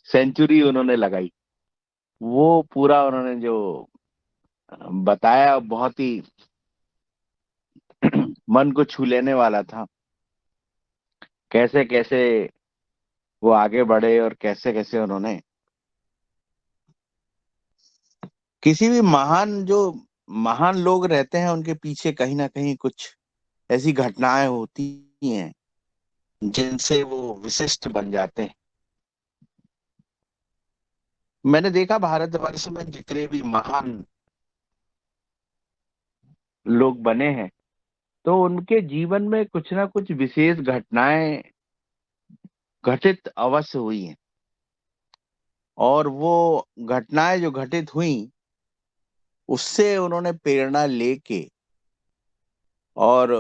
सेंचुरी उन्होंने लगाई, वो पूरा उन्होंने जो बताया बहुत ही मन को छू लेने वाला था। कैसे कैसे वो आगे बढ़े और कैसे कैसे उन्होंने किसी भी महान लोग रहते हैं, उनके पीछे कहीं ना कहीं कुछ ऐसी घटनाएं होती हैं जिनसे वो विशिष्ट बन जाते हैं। मैंने देखा भारतवर्ष में जितने भी महान लोग बने हैं, तो उनके जीवन में कुछ ना कुछ विशेष घटनाएं घटित अवश्य हुई हैं, और वो घटनाएं जो घटित हुई उससे उन्होंने प्रेरणा लेके और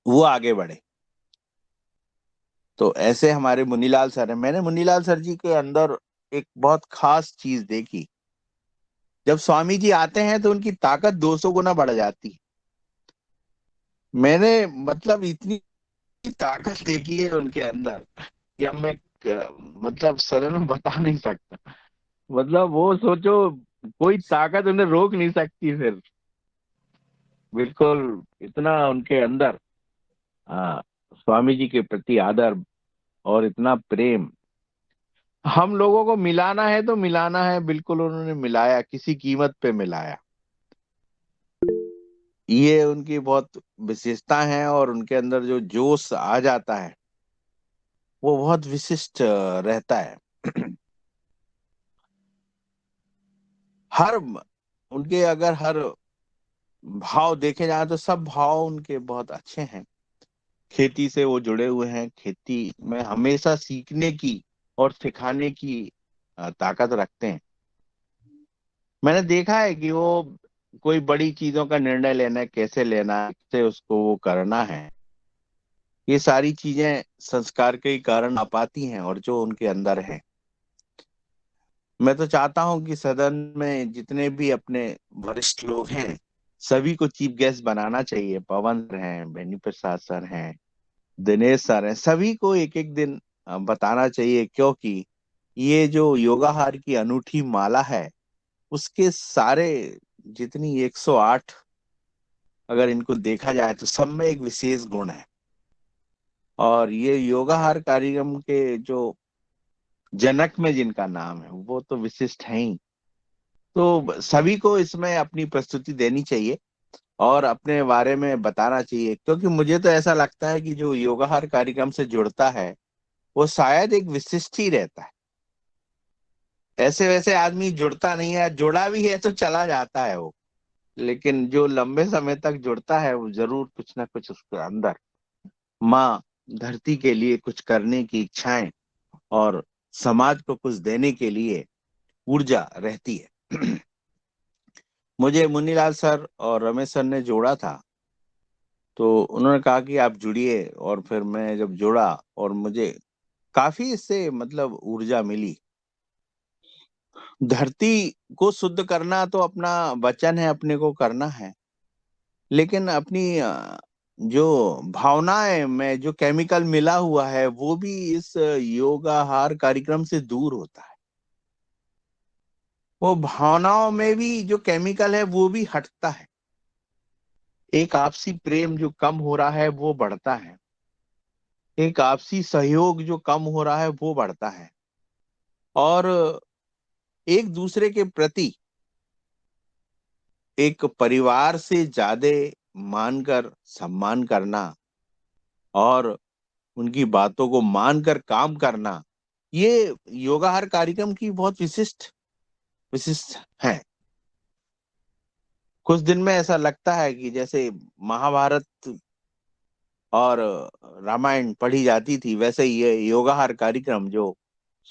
वो आगे बढ़े। तो ऐसे हमारे मुनीलाल सर हैं। मैंने मुनीलाल सर जी के अंदर एक बहुत खास चीज देखी। जब स्वामी जी आते हैं तो उनकी ताकत 200 गुना बढ़ जाती है। मैंने मतलब इतनी ताकत देखी है उनके अंदर कि अब मैं मतलब सरल में बता नहीं सकता। मतलब वो सोचो, कोई ताकत उन्हें रोक नहीं सकती फिर। बिल्कुल इतना उनके अंदर स्वामी जी के प्रति आदर और इतना प्रेम। हम लोगों को मिलाना है तो मिलाना है, बिल्कुल उन्होंने मिलाया, किसी कीमत पे मिलाया। ये उनकी बहुत विशेषता है, और उनके अंदर जो जोश आ जाता है वो बहुत विशिष्ट रहता है। हर उनके अगर हर भाव देखे जाए तो सब भाव उनके बहुत अच्छे हैं। खेती से वो जुड़े हुए हैं, खेती में हमेशा सीखने की और सिखाने की ताकत रखते हैं। मैंने देखा है कि वो कोई बड़ी चीजों का निर्णय लेना है, कैसे लेना है, कैसे उसको वो करना है, ये सारी चीजें संस्कार के ही कारण आ पाती हैं और जो उनके अंदर है। मैं तो चाहता हूं कि सदन में जितने भी अपने वरिष्ठ लोग हैं सभी को चीफ गेस्ट बनाना चाहिए। पवन सर हैं, बेनी प्रसाद सर हैं, दिनेश सर हैं, सभी को एक एक दिन बताना चाहिए, क्योंकि ये जो योगाहार की अनूठी माला है उसके सारे जितनी 108 अगर इनको देखा जाए तो सब में एक विशेष गुण है। और ये योगाहार कार्यक्रम के जो जनक में जिनका नाम है वो तो विशिष्ट है ही। तो सभी को इसमें अपनी प्रस्तुति देनी चाहिए और अपने बारे में बताना चाहिए, क्योंकि मुझे तो ऐसा लगता है कि जो योगाहार कार्यक्रम से जुड़ता है वो शायद एक विशिष्ट ही रहता है। ऐसे वैसे आदमी जुड़ता नहीं है, जुड़ा भी है तो चला जाता है वो। लेकिन जो लंबे समय तक जुड़ता है वो जरूर कुछ ना कुछ उसके अंदर माँ धरती के लिए कुछ करने की इच्छाएं और समाज को कुछ देने के लिए ऊर्जा रहती है। मुझे मुन्नीलाल सर और रमेश सर ने जोड़ा था, तो उन्होंने कहा कि आप जुड़िए, और फिर मैं जब जुड़ा और मुझे काफी इससे मतलब ऊर्जा मिली। धरती को शुद्ध करना तो अपना वचन है, अपने को करना है, लेकिन अपनी जो भावनाएं में जो केमिकल मिला हुआ है वो भी इस योगाहार कार्यक्रम से दूर होता है। वो भावनाओं में भी जो केमिकल है वो भी हटता है। एक आपसी प्रेम जो कम हो रहा है वो बढ़ता है, एक आपसी सहयोग जो कम हो रहा है वो बढ़ता है, और एक दूसरे के प्रति एक परिवार से ज्यादा मानकर सम्मान करना और उनकी बातों को मानकर काम करना, ये योगाहार कार्यक्रम की बहुत विशिष्ट विशिष्ट है। कुछ दिन में ऐसा लगता है कि जैसे महाभारत और रामायण पढ़ी जाती थी, वैसे ये योगाहार कार्यक्रम जो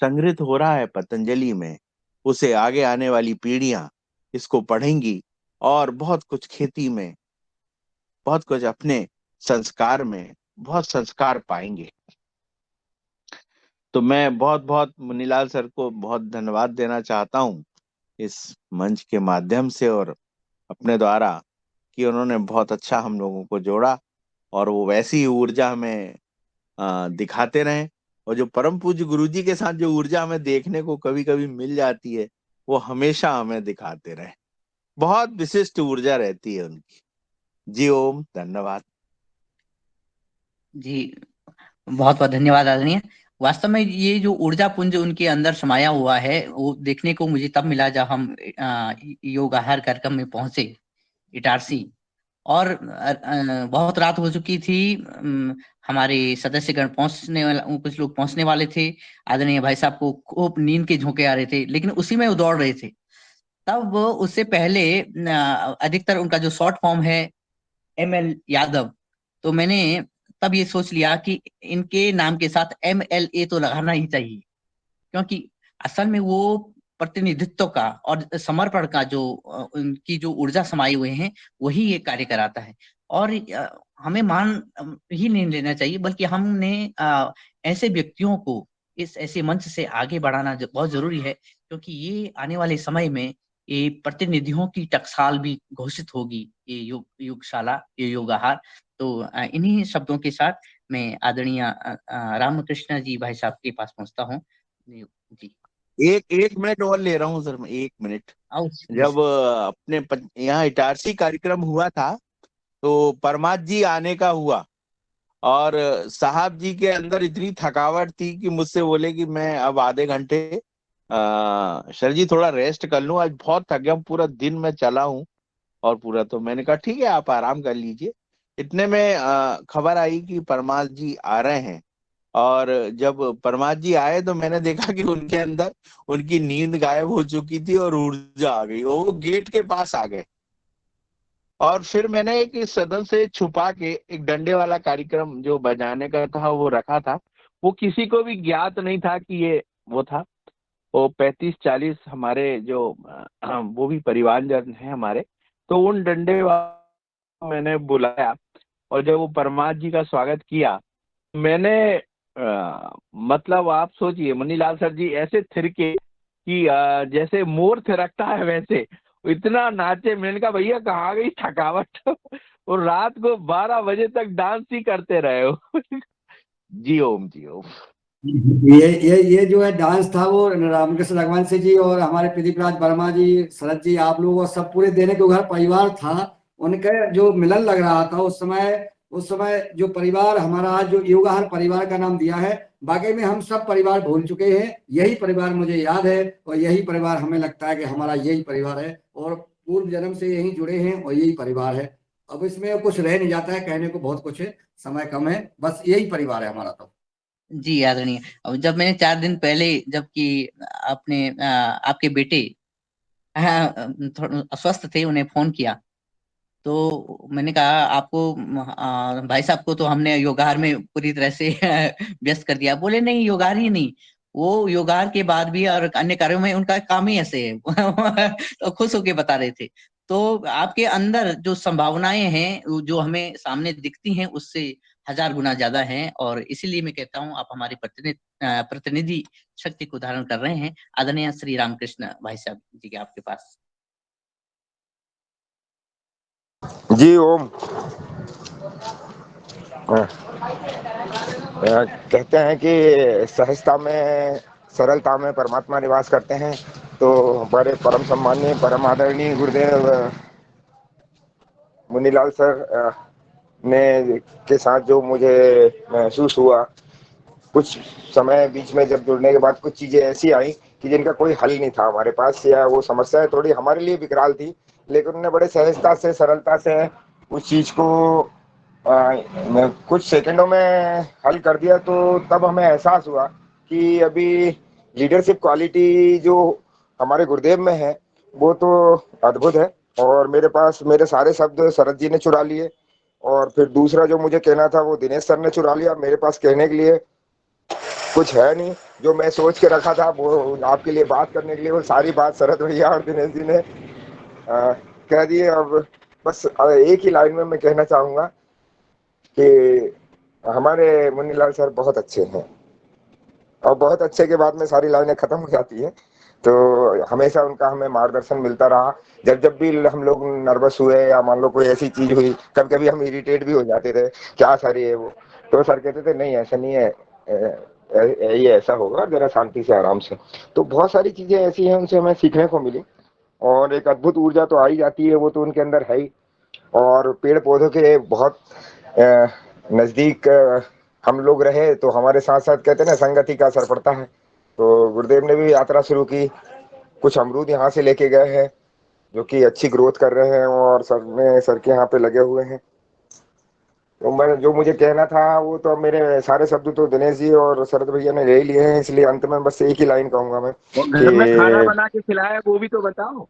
संग्रहित हो रहा है पतंजलि में, उसे आगे आने वाली पीढ़ियां इसको पढ़ेंगी और बहुत कुछ खेती में, बहुत कुछ अपने संस्कार में बहुत संस्कार पाएंगे। तो मैं बहुत बहुत मुनीलाल सर को बहुत धन्यवाद देना चाहता हूँ इस मंच के माध्यम से और अपने द्वारा, कि उन्होंने बहुत अच्छा हम लोगों को जोड़ा और वो वैसी ही ऊर्जा हमें दिखाते रहें। और जो परम पूज्य गुरु जी के साथ जो ऊर्जा हमें देखने को कभी कभी मिल जाती है, वो हमेशा हमें दिखाते रहे। बहुत विशिष्ट ऊर्जा रहती है उनकी। जी ओम, धन्यवाद। जी बहुत बहुत धन्यवाद आदरणीय। वास्तव में ये जो ऊर्जा पुंज उनके अंदर समाया हुआ है वो देखने को मुझे तब मिला जब हम योग आहार कार्यक्रम में पहुंचे इटारसी। और बहुत रात हो चुकी थी। हमारे सदस्यगण पहुंचने वाला, कुछ लोग पहुंचने वाले थे। आदरणीय भाई साहब को खूब नींद के झोंके आ रहे थे, लेकिन उसी में वो दौड़ रहे थे। तब वो उससे पहले अधिकतर उनका जो शॉर्ट फॉर्म है ML यादव, तो मैंने तब ये सोच लिया कि इनके नाम के साथ MLA तो लगाना ही चाहिए, क्योंकि असल में वो प्रतिनिधित्व का और समर्पण का जो उनकी जो ऊर्जा समाये हुए हैं वही ये कार्य कराता है। और हमें मान ही नहीं लेना चाहिए, बल्कि हमने ऐसे व्यक्तियों को इस ऐसे मंच से आगे बढ़ाना बहुत जरूरी है, क्योंकि ये आने वाले समय में ये प्रतिनिधियों की टकसाल भी घोषित होगी, ये युगशाला, ये योगाहार। तो इन्हीं शब्दों के साथ मैं आदरणीय रामकृष्ण जी भाई साहब के पास पहुंचता हूँ। जी एक मिनट और ले रहा हूँ सर, मैं 1 मिनट। अवश्य। जब अपने यहाँ इटारसी कार्यक्रम हुआ था तो परमात्मा जी आने का हुआ, और साहब जी के अंदर इतनी थकावट थी कि मुझसे बोले कि मैं अब आधे घंटे सर जी थोड़ा रेस्ट कर लूं, आज बहुत थक गया हूं, पूरा दिन मैं चला हूं और पूरा। तो मैंने कहा ठीक है आप आराम कर लीजिए। इतने में खबर आई कि परमात्मा जी आ रहे हैं। और जब परमात्मा जी आए तो मैंने देखा कि उनके अंदर उनकी नींद गायब हो चुकी थी और ऊर्जा आ गई, वो गेट के पास आ गए। और फिर मैंने एक इस सदन से छुपा के एक डंडे वाला कार्यक्रम जो बजाने का था वो रखा था। वो किसी को भी ज्ञात नहीं था कि ये वो था। वो 35-40 हमारे जो वो भी परिवारजन है हमारे, तो उन डंडे मैंने बुलाया। और जब वो परमात्मा जी का स्वागत किया, मैंने मतलब आप सोचिए मुन्नीलाल सर जी ऐसे थिरके कि जैसे मोर थिरकता है वैसे इतना नाचे। मैंने कहा भैया कहाँ गई थकावट। और रात को 12 बजे तक डांस ही करते रहे हो। जी ओम, जी ओम। ये जो है डांस था वो रामकृष्ण रघुवंशी जी और हमारे प्रदीप राज वर्मा जी, शरद जी, आप लोग और सब पूरे देने को घर परिवार था। उनके जो मिलन लग रहा था उस समय जो परिवार हमारा आज जो योगाहार परिवार का नाम दिया है, बाकी में हम सब परिवार भूल चुके हैं। यही परिवार मुझे याद है और यही परिवार हमें लगता है कि हमारा यही परिवार है और पूर्व जन्म से यही जुड़े हैं और यही परिवार है। अब इसमें कुछ रह नहीं जाता है, कहने को बहुत कुछ है, समय कम है, बस यही परिवार है हमारा। तो जी आदरणीय। अब जब मैंने 4 दिन पहले, जबकि अपने आपके बेटे थोड़ा अस्वस्थ थे, उन्हें फोन किया, तो मैंने कहा आपको भाई साहब को तो हमने योगाहार में पूरी तरह से व्यस्त कर दिया। बोले नहीं, योगाहार ही नहीं, वो योगाहार के बाद भी और अन्य कार्यों में उनका काम ही ऐसे है। तो खुश होके बता रहे थे। तो आपके अंदर जो संभावनाएं हैं वो जो हमें सामने दिखती हैं उससे 1000 गुना ज्यादा हैं, और इसीलिए मैं कहता हूँ आप हमारे प्रतिनिधि शक्ति को धारण कर रहे हैं। आदरणीय श्री रामकृष्ण भाई साहब जी के आपके पास। जी ओम। कहते हैं कि सहजता में, सरलता में परमात्मा निवास करते हैं। तो हमारे परम सम्माननीय परम आदरणीय गुरुदेव मुन्नीलाल सर ने के साथ जो मुझे महसूस हुआ, कुछ समय बीच में जब जुड़ने के बाद कुछ चीजें ऐसी आई कि जिनका कोई हल नहीं था हमारे पास, या वो समस्याएं थोड़ी हमारे लिए विकराल थी, लेकिन उन्होंने बड़े सहजता से, सरलता से उस चीज को कुछ सेकंडों में हल कर दिया। तो तब हमें एहसास हुआ कि अभी लीडरशिप क्वालिटी जो हमारे गुरुदेव में है वो तो अद्भुत है। और मेरे पास मेरे सारे शब्द शरद जी ने चुरा लिए, और फिर दूसरा जो मुझे कहना था वो दिनेश सर ने चुरा लिया। मेरे पास कहने के लिए कुछ है नहीं। जो मैं सोच के रखा था वो आपके लिए बात करने के लिए, वो सारी बात शरद भैया और दिनेश जी ने कह दिए। अब बस एक ही लाइन में मैं कहना चाहूंगा कि हमारे मुन्नीलाल सर बहुत अच्छे हैं, और बहुत अच्छे के बाद में सारी लाइनें खत्म हो जाती हैं। तो हमेशा उनका हमें मार्गदर्शन मिलता रहा। जब भी हम लोग नर्वस हुए या मान लो कोई ऐसी चीज हुई, कभी कभी हम इरिटेट भी हो जाते थे, क्या सर ये वो, तो सर कहते थे नहीं ऐसा नहीं है, ये ऐसा होगा, जरा शांति से आराम से। तो बहुत सारी चीजें ऐसी हैं उनसे हमें सीखने को मिली, और एक अद्भुत ऊर्जा तो आ ही जाती है, वो तो उनके अंदर है ही। और पेड़ पौधों के बहुत नजदीक हम लोग रहे तो हमारे साथ साथ कहते हैं ना, संगति का असर पड़ता है। तो गुरुदेव ने भी यात्रा शुरू की, कुछ अमरूद यहाँ से लेके गए हैं जो कि अच्छी ग्रोथ कर रहे हैं और सर के यहाँ पे लगे हुए हैं। तो मैं जो मुझे कहना था वो तो, अब मेरे सारे शब्द तो दिनेश जी और शरद भैया ने ले ही लिए हैं, इसलिए अंत में बस एक ही लाइन कहूंगा मैं घर में खाना कि बना के खिलाया वो भी तो बताओ।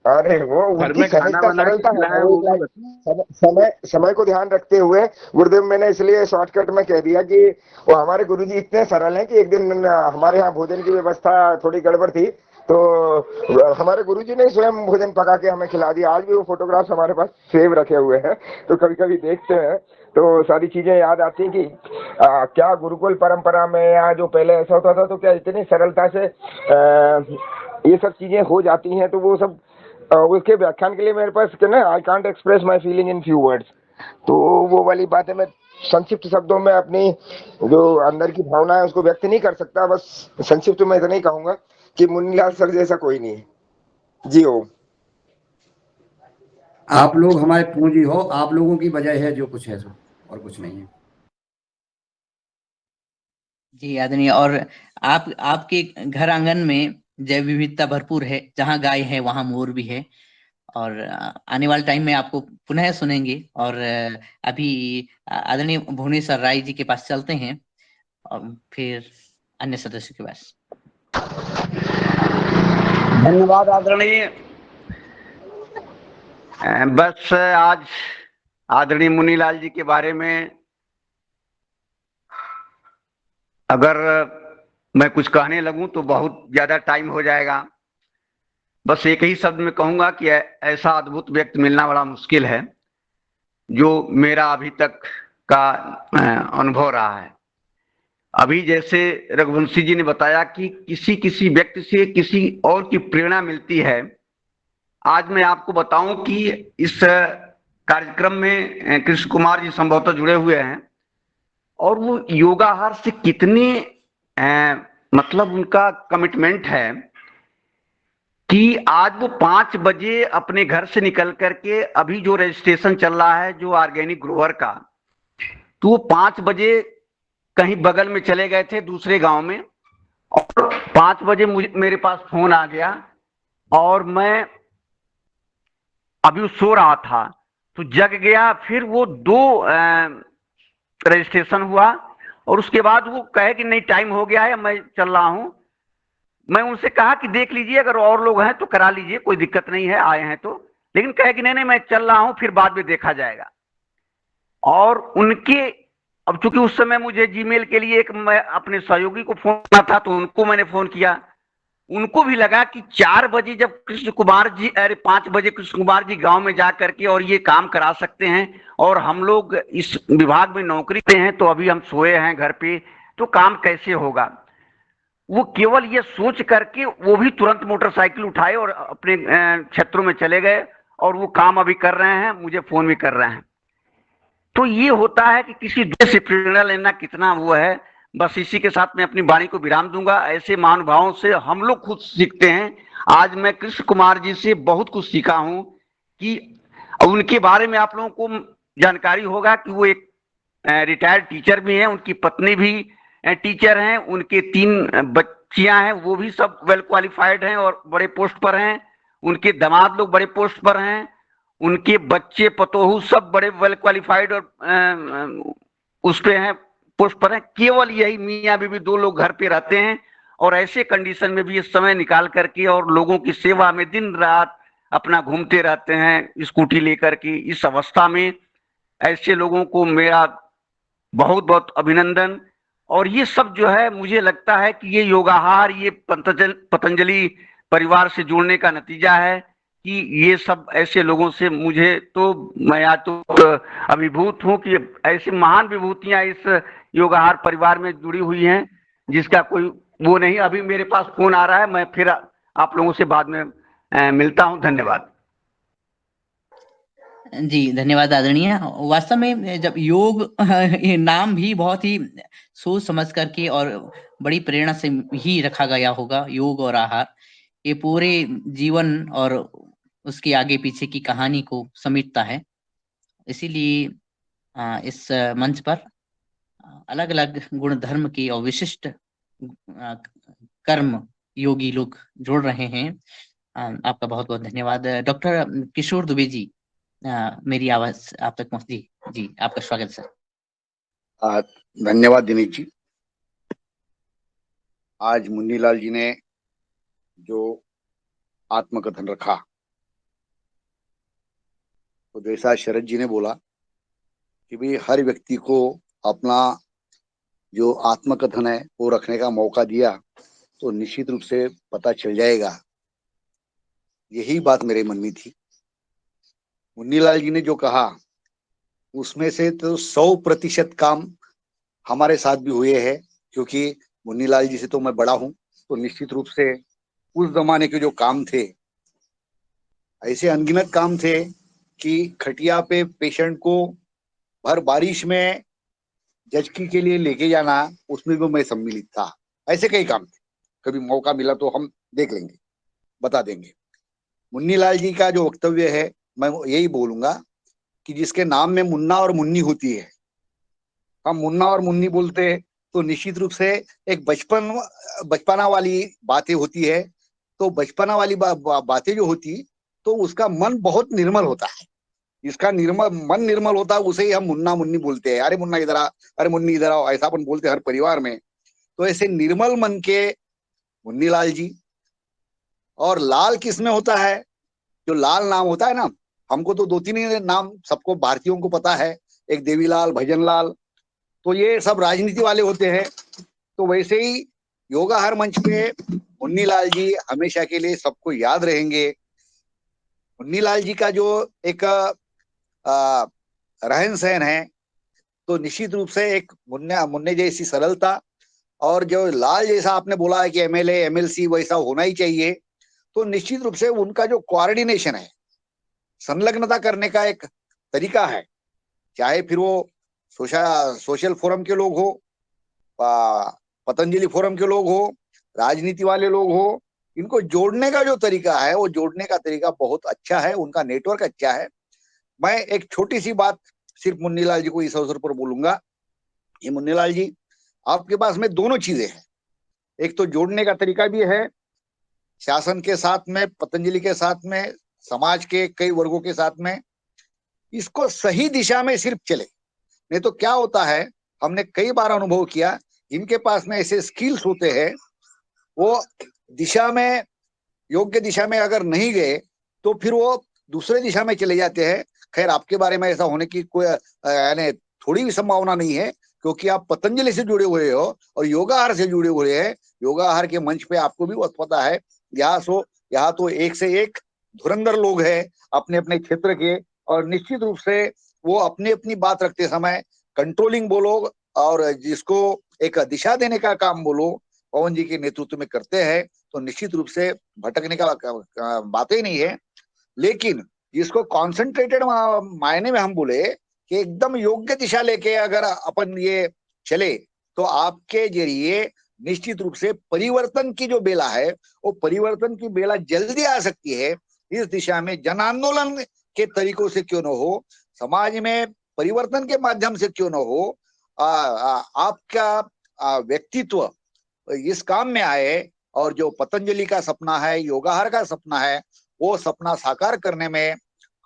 अरे वो घर उनकी में खाना सहजता बना के सरलता है, खिलाया वो वो एक भी लाइन बताओ। समय को ध्यान रखते हुए गुरुदेव, मैंने इसलिए शॉर्टकट में कह दिया कि वो हमारे गुरुजी इतने सरल हैं कि एक दिन हमारे यहाँ भोजन की व्यवस्था थोड़ी गड़बड़ थी, तो हमारे गुरुजी ने स्वयं भोजन पका के हमें खिला दिया। आज भी वो फोटोग्राफ्स हमारे पास सेव रखे हुए हैं, तो कभी कभी देखते हैं तो सारी चीजें याद आती कि क्या गुरुकुल परंपरा में या जो पहले ऐसा होता था तो क्या इतनी सरलता से ये सब चीजें हो जाती हैं। तो वो सब उसके व्याख्यान के लिए मेरे पास क्या ना, I can't express my feeling in few words. तो वो वाली बात है, मैं संक्षिप्त शब्दों में अपनी जो अंदर की भावना है उसको व्यक्त नहीं कर सकता। बस संक्षिप्त में इतना ही कहूंगा कि मुन्नीलाल सर जैसा कोई नहीं है जी। ओम। आप लोग हमारे पूंजी हो, आप लोगों की वजह है जो कुछ है सो, और कुछ नहीं है। जी आदरणीय। और आपके घर आंगन में जैव विविधता भरपूर है, जहाँ गाय है वहाँ मोर भी है। और आने वाले टाइम में आपको पुनः सुनेंगे। और अभी आदरणीय भुवनेश्वर राय जी के पास चलते हैं और फिर अन्य सदस्यों के पास। धन्यवाद आदरणीय। बस आज आदरणीय मुन्नीलाल जी के बारे में अगर मैं कुछ कहने लगूं तो बहुत ज्यादा टाइम हो जाएगा। बस एक ही शब्द में कहूंगा कि ऐसा अद्भुत व्यक्ति मिलना बड़ा मुश्किल है, जो मेरा अभी तक का अनुभव रहा है। अभी जैसे रघुवंशी जी ने बताया कि किसी किसी व्यक्ति से किसी और की प्रेरणा मिलती है। आज मैं आपको बताऊं कि इस कार्यक्रम में कृष्ण कुमार जी संभवतः जुड़े हुए हैं, और वो योगाहार से कितने मतलब उनका कमिटमेंट है कि आज वो 5 बजे अपने घर से निकल करके, अभी जो रजिस्ट्रेशन चल रहा है जो ऑर्गेनिक ग्रोवर का, तो वो 5 बजे कहीं बगल में चले गए थे दूसरे गांव में, और 5 बजे मेरे पास फोन आ गया, और मैं अभी सो रहा था तो जग गया। फिर वो 2 रजिस्ट्रेशन हुआ, और उसके बाद वो कहे कि नहीं टाइम हो गया है, मैं चल रहा हूं। मैं उनसे कहा कि देख लीजिए, अगर और लोग हैं तो करा लीजिए, कोई दिक्कत नहीं है, आए हैं तो। लेकिन कहे कि नहीं नहीं मैं चल रहा हूं, फिर बाद में देखा जाएगा। और उनके, अब चूंकि उस समय मुझे जीमेल के लिए मैं अपने सहयोगी को फोन करना था, तो उनको मैंने फोन किया। उनको भी लगा कि 4 बजे जब कृष्ण कुमार जी, अरे 5 बजे कृष्ण कुमार जी गांव में जा करके और ये काम करा सकते हैं, और हम लोग इस विभाग में नौकरी पे हैं, तो अभी हम सोए हैं घर पे, तो काम कैसे होगा। वो केवल ये सोच करके वो भी तुरंत मोटरसाइकिल उठाए और अपने क्षेत्रों में चले गए, और वो काम अभी कर रहे हैं, मुझे फोन भी कर रहे हैं। तो ये होता है कि किसी दूसरे से प्रेरणा लेना कितना वो है। बस इसी के साथ मैं अपनी वाणी को विराम दूंगा। ऐसे महानुभावों से हम लोग खुद सीखते हैं। आज मैं कृष्ण कुमार जी से बहुत कुछ सीखा हूं कि उनके बारे में आप लोगों को जानकारी होगा कि वो एक रिटायर्ड टीचर भी हैं, उनकी पत्नी भी टीचर हैं, उनके 3 बच्चियां हैं, वो भी सब वेल क्वालिफाइड हैं और बड़े पोस्ट पर हैं। उनके दामाद लोग बड़े पोस्ट पर हैं, उनके बच्चे पतोहू सब बड़े वेल क्वालिफाइड और उस पे हैं, पोस्ट पर हैं। केवल यही मियाँ बीवी 2 लोग घर पे रहते हैं, और ऐसे कंडीशन में भी ये समय निकाल करके और लोगों की सेवा में दिन रात अपना घूमते रहते हैं स्कूटी लेकर के। इस अवस्था में ऐसे लोगों को मेरा बहुत बहुत अभिनंदन। और ये सब जो है, मुझे लगता है कि ये योगाहार, ये पतंजलि परिवार से जुड़ने का नतीजा है कि ये सब ऐसे लोगों से मुझे तो, मैं आज तो अभिभूत हूं कि ऐसी महान विभूतियां इस योगाहार परिवार में जुड़ी हुई हैं, जिसका कोई वो नहीं। अभी मेरे पास फोन आ रहा है, मैं फिर आप लोगों से बाद में मिलता हूं। धन्यवाद। जी, धन्यवाद आदरणीय। वास्तव में जब योग ये नाम भी बहुत ही सोच समझ करके और बड़ी प्रेरणा से ही रखा गया होगा, योग और आहार। ये पूरे जीवन और उसके आगे पीछे की कहानी को समेटता है। इसीलिए इस मंच पर अलग-अलग गुण धर्म के और विशिष्ट कर्म योगी लोग जुड़ रहे हैं। आपका बहुत-बहुत धन्यवाद। डॉक्टर किशोर दुबे जी, मेरी आवाज आप तक पहुंची। जी, आपका स्वागत सर। धन्यवाद दिनेश जी। आज मुन्नीलाल जी ने जो आत्मकथन रखा, तो जैसा शरद जी ने बोला कि भाई हर व्यक्ति को अपना जो आत्मकथन है वो रखने का मौका दिया तो निश्चित रूप से पता चल जाएगा। यही बात मेरे मन में थी। मुन्नीलाल जी ने जो कहा उसमें से तो 100% काम हमारे साथ भी हुए हैं, क्योंकि मुन्नीलाल जी से तो मैं बड़ा हूं, तो निश्चित रूप से उस जमाने के जो काम थे, ऐसे अनगिनत काम थे कि खटिया पे पेशेंट को भर बारिश में जचकी के लिए लेके जाना, उसमें भी मैं सम्मिलित था। ऐसे कई काम थे, कभी मौका मिला तो हम देख लेंगे, बता देंगे। मुन्नीलाल जी का जो वक्तव्य है, मैं यही बोलूंगा कि जिसके नाम में मुन्ना और मुन्नी होती है, हम मुन्ना और मुन्नी बोलते हैं तो निश्चित रूप से एक बचपना वाली बातें होती है। तो बचपना वाली बातें जो होती, तो उसका मन बहुत निर्मल होता है। इसका मन निर्मल होता है, उसे ही हम मुन्ना मुन्नी बोलते हैं। अरे मुन्ना इधर आ, अरे मुन्नी इधर आओ, ऐसा अपन बोलते हैं हर परिवार में। तो ऐसे निर्मल मन के मुन्नीलाल जी। और लाल किस में होता है? जो लाल नाम होता है ना, हमको तो 2-3 ही नाम सबको भारतीयों को पता है, एक देवीलाल, भजनलाल, तो ये सब राजनीति वाले होते हैं। तो वैसे ही योगाहार मंच पे मुन्नीलाल जी हमेशा के लिए सबको याद रहेंगे। मुन्नीलाल जी का जो एक रहन सहन है, तो निश्चित रूप से एक मुन्ने जैसी सरलता, और जो लाल जैसा आपने बोला है कि एमएलए एमएलसी वैसा होना ही चाहिए, तो निश्चित रूप से उनका जो कोऑर्डिनेशन है, संलग्नता करने का एक तरीका है, चाहे फिर वो सोशल फोरम के लोग हो, पतंजलि फोरम के लोग हो, राजनीति वाले लोग हो, इनको जोड़ने का जो तरीका है, वो जोड़ने का तरीका बहुत अच्छा है, उनका नेटवर्क अच्छा है। मैं एक छोटी सी बात सिर्फ मुन्नीलाल जी को इस अवसर पर बोलूंगा। ये मुन्नीलाल जी, आपके पास में दोनों चीजें हैं। एक तो जोड़ने का तरीका भी है, शासन के साथ में, पतंजलि के साथ में, समाज के कई वर्गों के साथ में। इसको सही दिशा में सिर्फ चले, नहीं तो क्या होता है, हमने कई बार अनुभव किया, जिनके पास में ऐसे स्किल्स होते हैं, वो दिशा में, योग्य दिशा में अगर नहीं गए तो फिर वो दूसरे दिशा में चले जाते हैं। खैर, आपके बारे में ऐसा होने की कोई यानी थोड़ी भी संभावना नहीं है, क्योंकि आप पतंजलि से जुड़े हुए हो और योगाहार से जुड़े हुए हैं। योगाहार के मंच पे आपको भी बहुत पता है, यहाँ तो एक से एक धुरंधर लोग हैं अपने अपने क्षेत्र के, और निश्चित रूप से वो अपनी अपनी बात रखते समय कंट्रोलिंग बोलो और जिसको एक दिशा देने का काम बोलो, पवन जी के नेतृत्व में करते हैं। तो निश्चित रूप से भटकने का बात ही नहीं है। लेकिन इसको कॉन्सेंट्रेटेड मायने में हम बोले कि एकदम योग्य दिशा लेके अगर अपन ये चले, तो आपके जरिए निश्चित रूप से परिवर्तन की जो बेला है, वो परिवर्तन की बेला जल्दी आ सकती है। इस दिशा में जन आंदोलन के तरीकों से क्यों न हो, समाज में परिवर्तन के माध्यम से क्यों न हो, आपका व्यक्तित्व इस काम में आए, और जो पतंजलि का सपना है, योगाहार का सपना है, वो सपना साकार करने में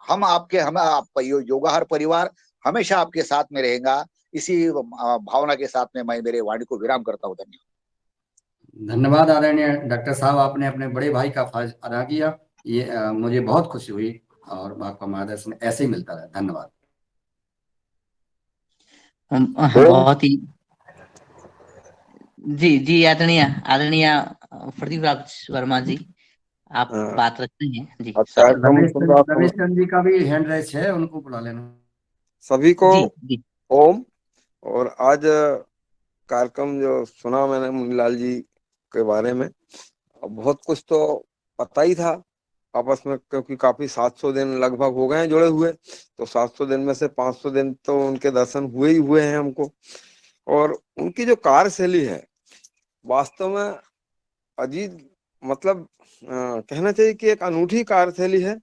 योगाहार परिवार हमेशा आपके साथ में रहेगा। इसी भावना के साथ में मैं मेरे वाणी को विराम करता हूँ। धन्यवाद। धन्यवाद आदरणीय डॉक्टर साहब, आपने अपने बड़े भाई का फर्ज अदा किया। ये मुझे बहुत खुशी हुई, और आपका मार्गदर्शन ऐसे ही मिलता रहे। धन्यवाद। बहुत ही जी आदरणीय आदरणीय प्रदीप राज वर्मा जी, आप बात रखते हैं जी। रमेश चंद्र जी का भी हैंड रेस है, उनको बुला लेना। सभी को जी। ओम। और आज कार्यक्रम जो सुना मैंने मुन्नीलाल जी के बारे में, बहुत कुछ तो पता ही था, आपस में, क्योंकि काफी 700 दिन लगभग हो गए हैं जुड़े हुए, तो 700 दिन में से 500 दिन तो उनके दर्शन हुए ही हुए हैं हमको। और उनकी जो कार्यशैली है वास्तव में अजीब, मतलब कहना चाहिए कि एक अनूठी कार्यशैली है,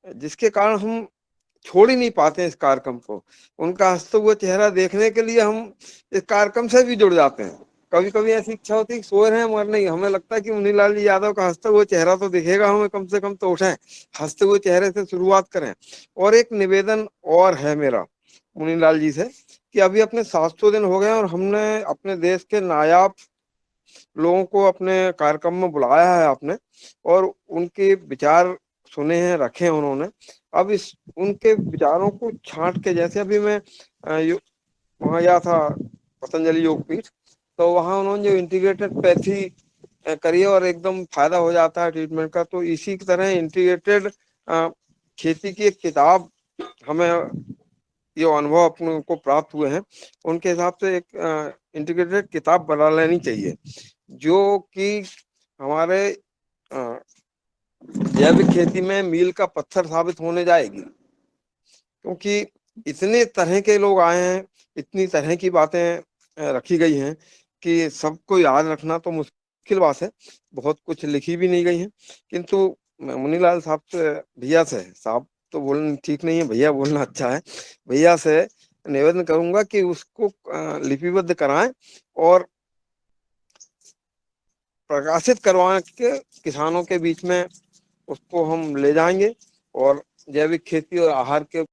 जिसके कारण हम छोड़ ही नहीं पाते हैं इस कार्यक्रम को। उनका हंसता हुआ चेहरा देखने के लिए हम इस कार्यक्रम से भी जुड़ जाते हैं। कभी कभी ऐसी इच्छा होती है कि सोए रहे मगर नहीं, हमें लगता है कि मुनीलाल जी यादव का हंसता हुआ चेहरा तो दिखेगा हमें, कम से कम तो उठें, हंसते हुए चेहरे से शुरुआत करें। और एक निवेदन और है मेरा मुनीलाल जी से कि अभी अपने 700 दिन हो गए और हमने अपने देश के नायाब लोगों को अपने कार्यक्रम में बुलाया है आपने, और उनके विचार सुने हैं, रखे हैं उन्होंने। अब इस उनके विचारों को छांट के, जैसे अभी मैं वहाँ गया था पतंजलि योगपीठ, तो वहाँ उन्होंने जो इंटीग्रेटेड पैथी करी है और एकदम फायदा हो जाता है ट्रीटमेंट का, तो इसी की तरह इंटीग्रेटेड खेती की एक किताब हमें ये अनुभव अपने को प्राप्त हुए हैं, उनके हिसाब से एक इंटीग्रेटेड किताब बना लेनी चाहिए, जो कि हमारे जैविक खेती में मील का पत्थर साबित होने जाएगी। क्योंकि इतने तरह के लोग आए हैं, इतनी तरह की बातें रखी गई हैं कि सबको याद रखना तो मुश्किल बात है, बहुत कुछ लिखी भी नहीं गई है। किंतु मुनीलाल साहब से, भैया से, साहब तो बोलना ठीक नहीं है, भैया बोलना अच्छा है, भैया से निवेदन करूंगा कि उसको लिपिबद्ध कराएं और प्रकाशित करवा के किसानों के बीच में उसको हम ले जाएंगे, और जैविक खेती और आहार के